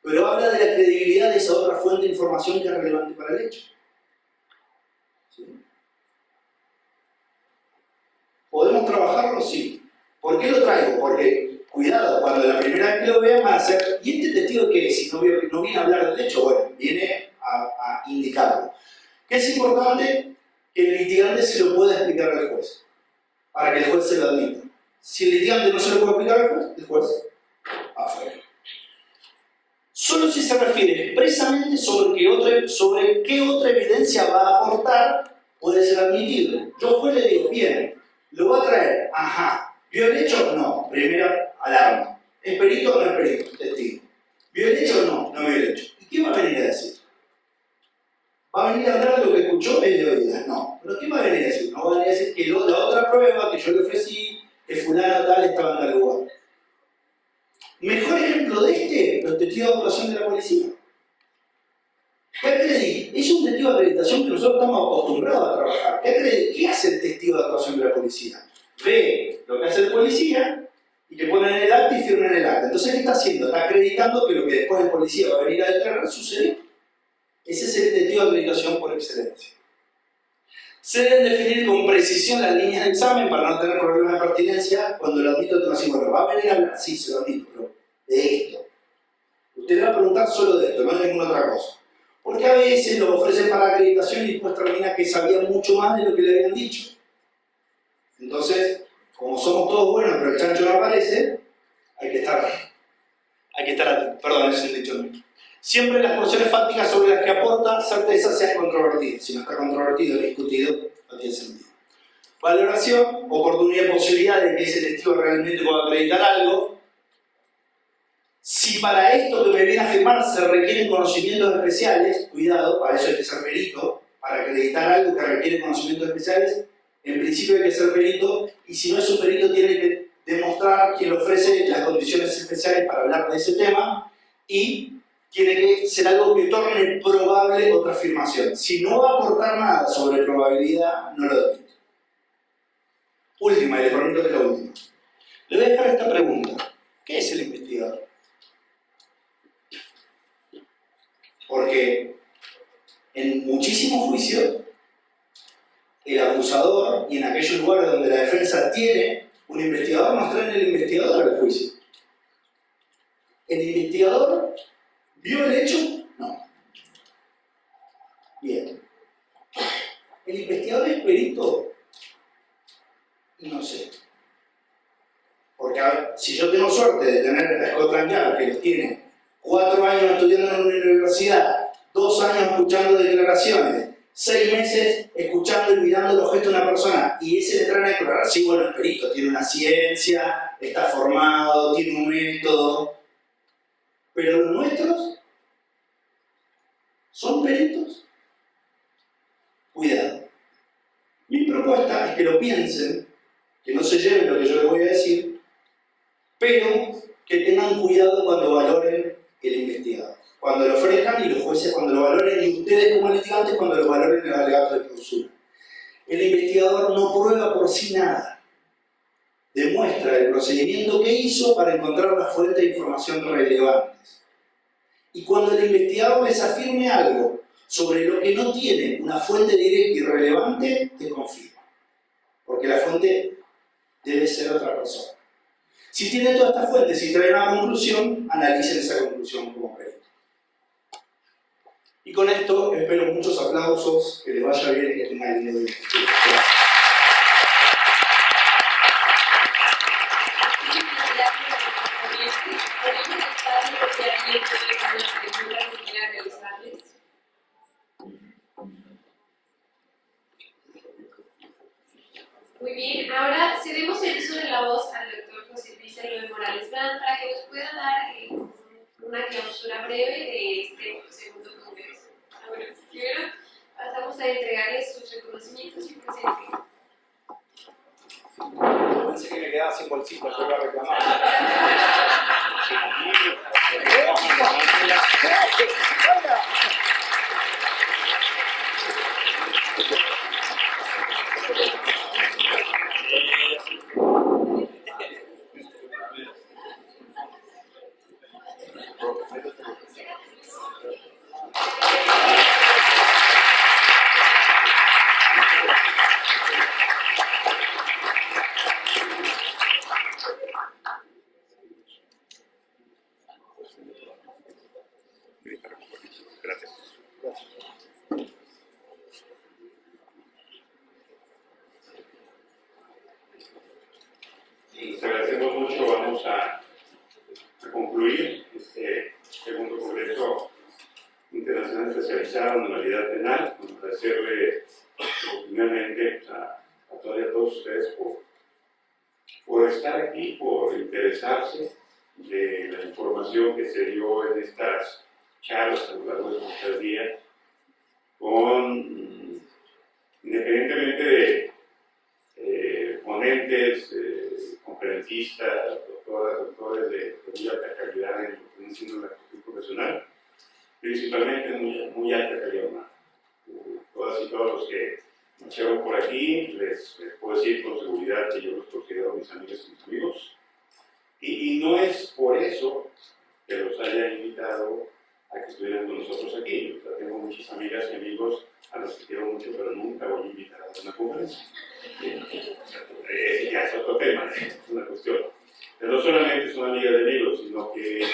Pero habla de la credibilidad de esa otra fuente de información que es relevante para el hecho. ¿Sí? ¿Podemos trabajarlo? Sí. ¿Por qué lo traigo? Porque, cuidado, cuando la primera vez que lo vean van a ser, ¿y este testigo qué es? Si no viene a hablar del hecho, bueno, viene a indicarlo. ¿Qué es importante? Que el litigante se lo pueda explicar al juez, para que el juez se lo admita. Si el litigante no se lo puede explicar al juez, el juez afuera. Solo si se refiere expresamente sobre qué otra evidencia va a aportar, puede ser admitido. Yo juez le digo, bien, lo va a traer, ajá. ¿Vio el hecho? No. Primera alarma. ¿Es perito o no es perito? Testigo. ¿Vio el hecho o no? No vio el hecho. ¿Y qué va a venir a decir? ¿Va a venir a hablar de lo que escuchó él de oídas? No. ¿Pero qué va a venir a decir? No va a venir a decir que la otra prueba que yo le ofrecí, que fulano tal estaba en tal lugar. Mejor ejemplo de los testigos de actuación de la policía. ¿Qué acredita? Es un testigo de acreditación que nosotros estamos acostumbrados a trabajar. ¿Qué hace el testigo de actuación de la policía? Ve lo que hace el policía y te ponen en el acta y firman en el acta. Entonces, ¿qué está haciendo? Está acreditando que lo que después el policía va a venir a declarar sucedió. Ese es el testigo de acreditación por excelencia. Se deben definir con precisión las líneas de examen para no tener problemas de pertinencia. Cuando lo admito, te va a decir, bueno, ¿va a venir a hablar? Sí, se lo admito, pero de esto. Usted le va a preguntar solo de esto, no de ninguna otra cosa. Porque a veces lo ofrecen para acreditación y después termina que sabía mucho más de lo que le habían dicho. Entonces, como somos todos buenos, pero el chancho no aparece, hay que estar atentos. Perdón, ese es el dicho mío. Siempre las porciones fácticas sobre las que aporta certeza sean controvertidas. Si no está controvertido o discutido, no tiene sentido. Valoración, oportunidad y posibilidad de que ese testigo realmente pueda acreditar algo. Si para esto que me viene a afirmar se requieren conocimientos especiales, cuidado, para eso hay que ser perito, para acreditar algo que requiere conocimientos especiales, en principio hay que ser perito, y si no es un perito tiene que demostrar quien le ofrece las condiciones especiales para hablar de ese tema, y tiene que ser algo que torne probable otra afirmación. Si no va a aportar nada sobre probabilidad, no lo admito. Última, y le prometo que es la última. Le voy a dejar esta pregunta. ¿Qué es el investigador? Porque en muchísimos juicios, el acusador, y en aquellos lugares donde la defensa tiene un investigador, nos traen el investigador al juicio. ¿El investigador vio el hecho? No. Bien. ¿El investigador es perito? No sé. Porque a ver, si yo tengo suerte de tener a Scotland Yard, que los tiene 4 años estudiando en una universidad, 2 años escuchando declaraciones 6 meses escuchando y mirando los gestos de una persona y ese le trae a declarar, sí, bueno, el perito tiene una ciencia, está formado, tiene un método, pero los nuestros son peritos. Cuidado. Mi propuesta es que lo piensen, que no se lleven lo que yo les voy a decir, pero que tengan cuidado cuando valoren el investigador. Cuando lo ofrezcan y los jueces cuando lo valoren y ustedes como litigantes cuando lo valoren en el alegato de clausura. El investigador no prueba por sí nada. Demuestra el procedimiento que hizo para encontrar las fuentes de información relevantes. Y cuando el investigador les afirme algo sobre lo que no tiene una fuente directa y relevante, desconfía. Porque la fuente debe ser otra persona. Si tienen todas estas fuentes y traen una conclusión, analicen esa conclusión como perito. Y con esto espero muchos aplausos, que les vaya bien y que tengan dinero de Muy bien, ahora cedemos el uso de la voz al doctor José Luis Eloy Morales Bland para que nos pueda dar una clausura breve de este segundo congreso. Bueno, primero pasamos a entregarles sus reconocimientos y presentes. Pensé que me quedaba sin bolsita, yo iba a reclamar. Les agradecemos mucho. Vamos a concluir este segundo Congreso Internacional Especializado en Modalidad Penal. Agradecerle primeramente a todas y a todos ustedes por estar aquí, por interesarse de la información que se dio en estas charlas a lo largo de estos 3 días, independientemente de ponentes, conferencistas, doctores de muy alta calidad en lo que viene siendo la cuestión profesional, principalmente muy alta calidad humana. Todas y todos los que marcharon por aquí, les puedo decir con seguridad que yo los considero mis amigas y mis amigos, y no es por eso que los haya invitado a que estuvieran con nosotros aquí. Yo tengo muchas amigas y amigos a los que quiero mucho, pero nunca voy a invitar a dar una conferencia. Ese ya es otro tema, es una cuestión. Pero no solamente son amigas de amigos, sino que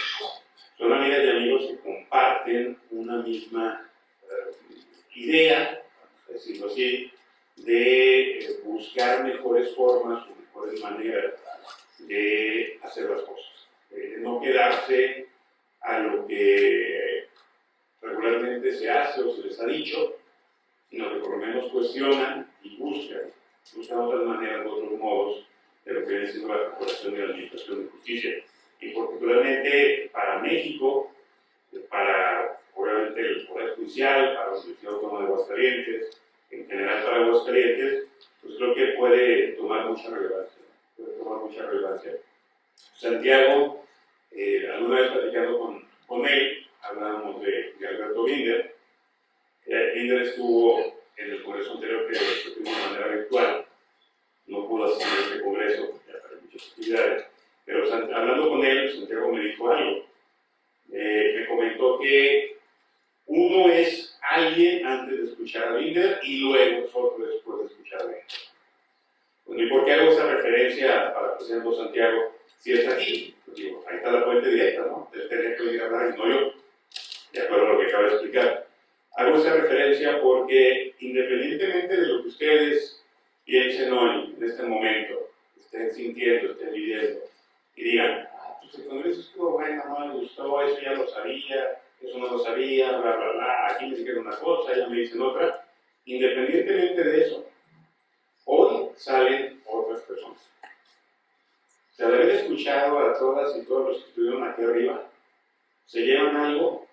son amigas y amigos que comparten una misma idea, por decirlo así, de buscar mejores formas o mejores maneras de hacer las cosas. De no quedarse a lo que regularmente se hace o se les ha dicho, sino que por lo menos cuestionan y buscan otras maneras, otros modos de lo que viene siendo la corporación y la administración de justicia. Y particularmente para México, para obviamente el Poder Judicial, para la Universidad Autónoma de Aguascalientes, en general para Aguascalientes, pues creo que puede tomar mucha relevancia. Santiago, alguna vez platicando con él, hablábamos de Alberto Binder. Binder estuvo en el congreso anterior que tuvimos de manera virtual, no pudo asistir a este congreso, ya para muchas actividades, pero hablando con él, Santiago me dijo algo. Me comentó que uno es alguien antes de escuchar a Binder y luego es otro después de escuchar a Binder. Bueno, ¿y por qué hago esa referencia para el presidente Santiago si está aquí? Pues digo, ahí está la fuente directa, ¿no? Él tenía que ir a hablar y no yo, de acuerdo a lo que acabo de explicar. Hago esa referencia porque independientemente de lo que ustedes piensen hoy, en este momento, estén sintiendo, estén viviendo, y digan, pues el congreso estuvo bueno, no me gustó, eso ya lo sabía, eso no lo sabía, bla, bla, bla, aquí me dijeron una cosa, ya me dicen otra, Independientemente de eso, hoy salen otras personas. O sea, de haber escuchado a todas y todos los que estuvieron aquí arriba, se llevan algo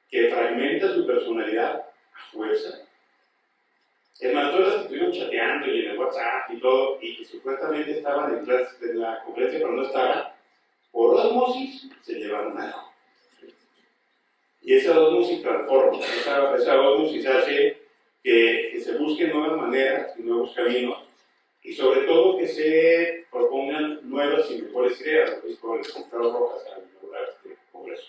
que fragmenta su personalidad a fuerza. Es más, todas las que estuvieron chateando y en el WhatsApp y todo, y que supuestamente estaban en clase de la conferencia, pero no estaban, por osmosis se llevaron algo. Y esa osmosis transforma, esa osmosis hace que se busquen nuevas maneras y nuevos caminos, y sobre todo que se propongan nuevas y mejores ideas, lo que dijo el diputado Rojas al inaugurar este congreso.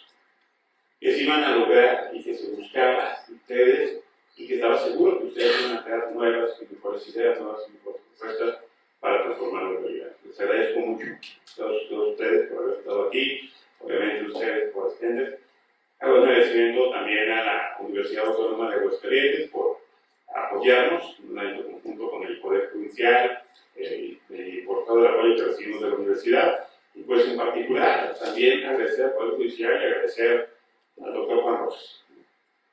Que se iban a lograr y que se buscaba ustedes, y que estaba seguro que ustedes iban a crear nuevas y mejores ideas, nuevas y mejores propuestas para transformar la realidad. Les agradezco mucho a todos ustedes por haber estado aquí, obviamente ustedes por extender. Hago un agradecimiento también a la Universidad Autónoma de Aguascalientes por apoyarnos en un conjunto con el Poder Judicial y por todo el apoyo que recibimos de la universidad. Y pues en particular también agradecer al Poder Judicial y agradecer al doctor Juan Rojas.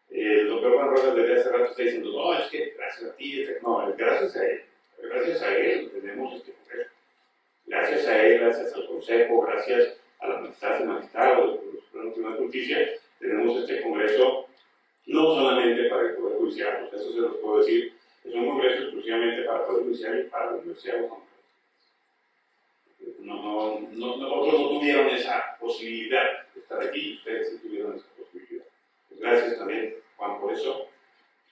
El doctor Juan Rojas desde hace rato está diciendo, no, es que gracias a ti, no, es gracias a él tenemos este congreso. Gracias a él, gracias al Consejo, gracias a la magistrado de los Supremo Tribunal de Justicia, tenemos este congreso no solamente para el Poder Judicial, pues eso se los puedo decir, es un congreso exclusivamente para el Poder Judicial y para la Universidad Autónoma. Otros no tuvieron esa posibilidad de estar aquí, ustedes sí tuvieron esa posibilidad. Pues gracias también, Juan, por eso,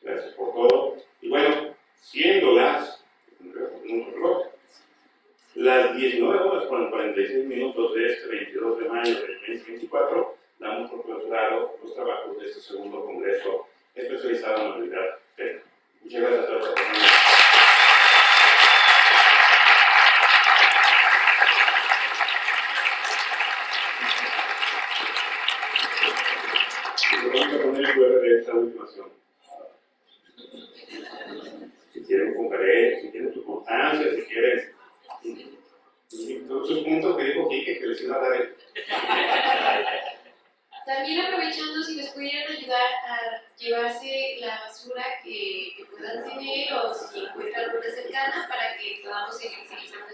gracias por todo. Y bueno, siendo las 19 horas con 46 minutos de este 22 de mayo del 2024, damos por clausurado los trabajos de este segundo congreso especializado en la realidad penal. Muchas gracias a todos. Vamos a poner el QR de esta ultimación. Si quieren conferencia, si quieren su constancia, si quieren todos sus puntos que dijo Quique que les iba a dar él. También aprovechando, si les pudieran ayudar a llevarse la basura que puedan tener o si encuentran una cercana para que podamos seguir utilizando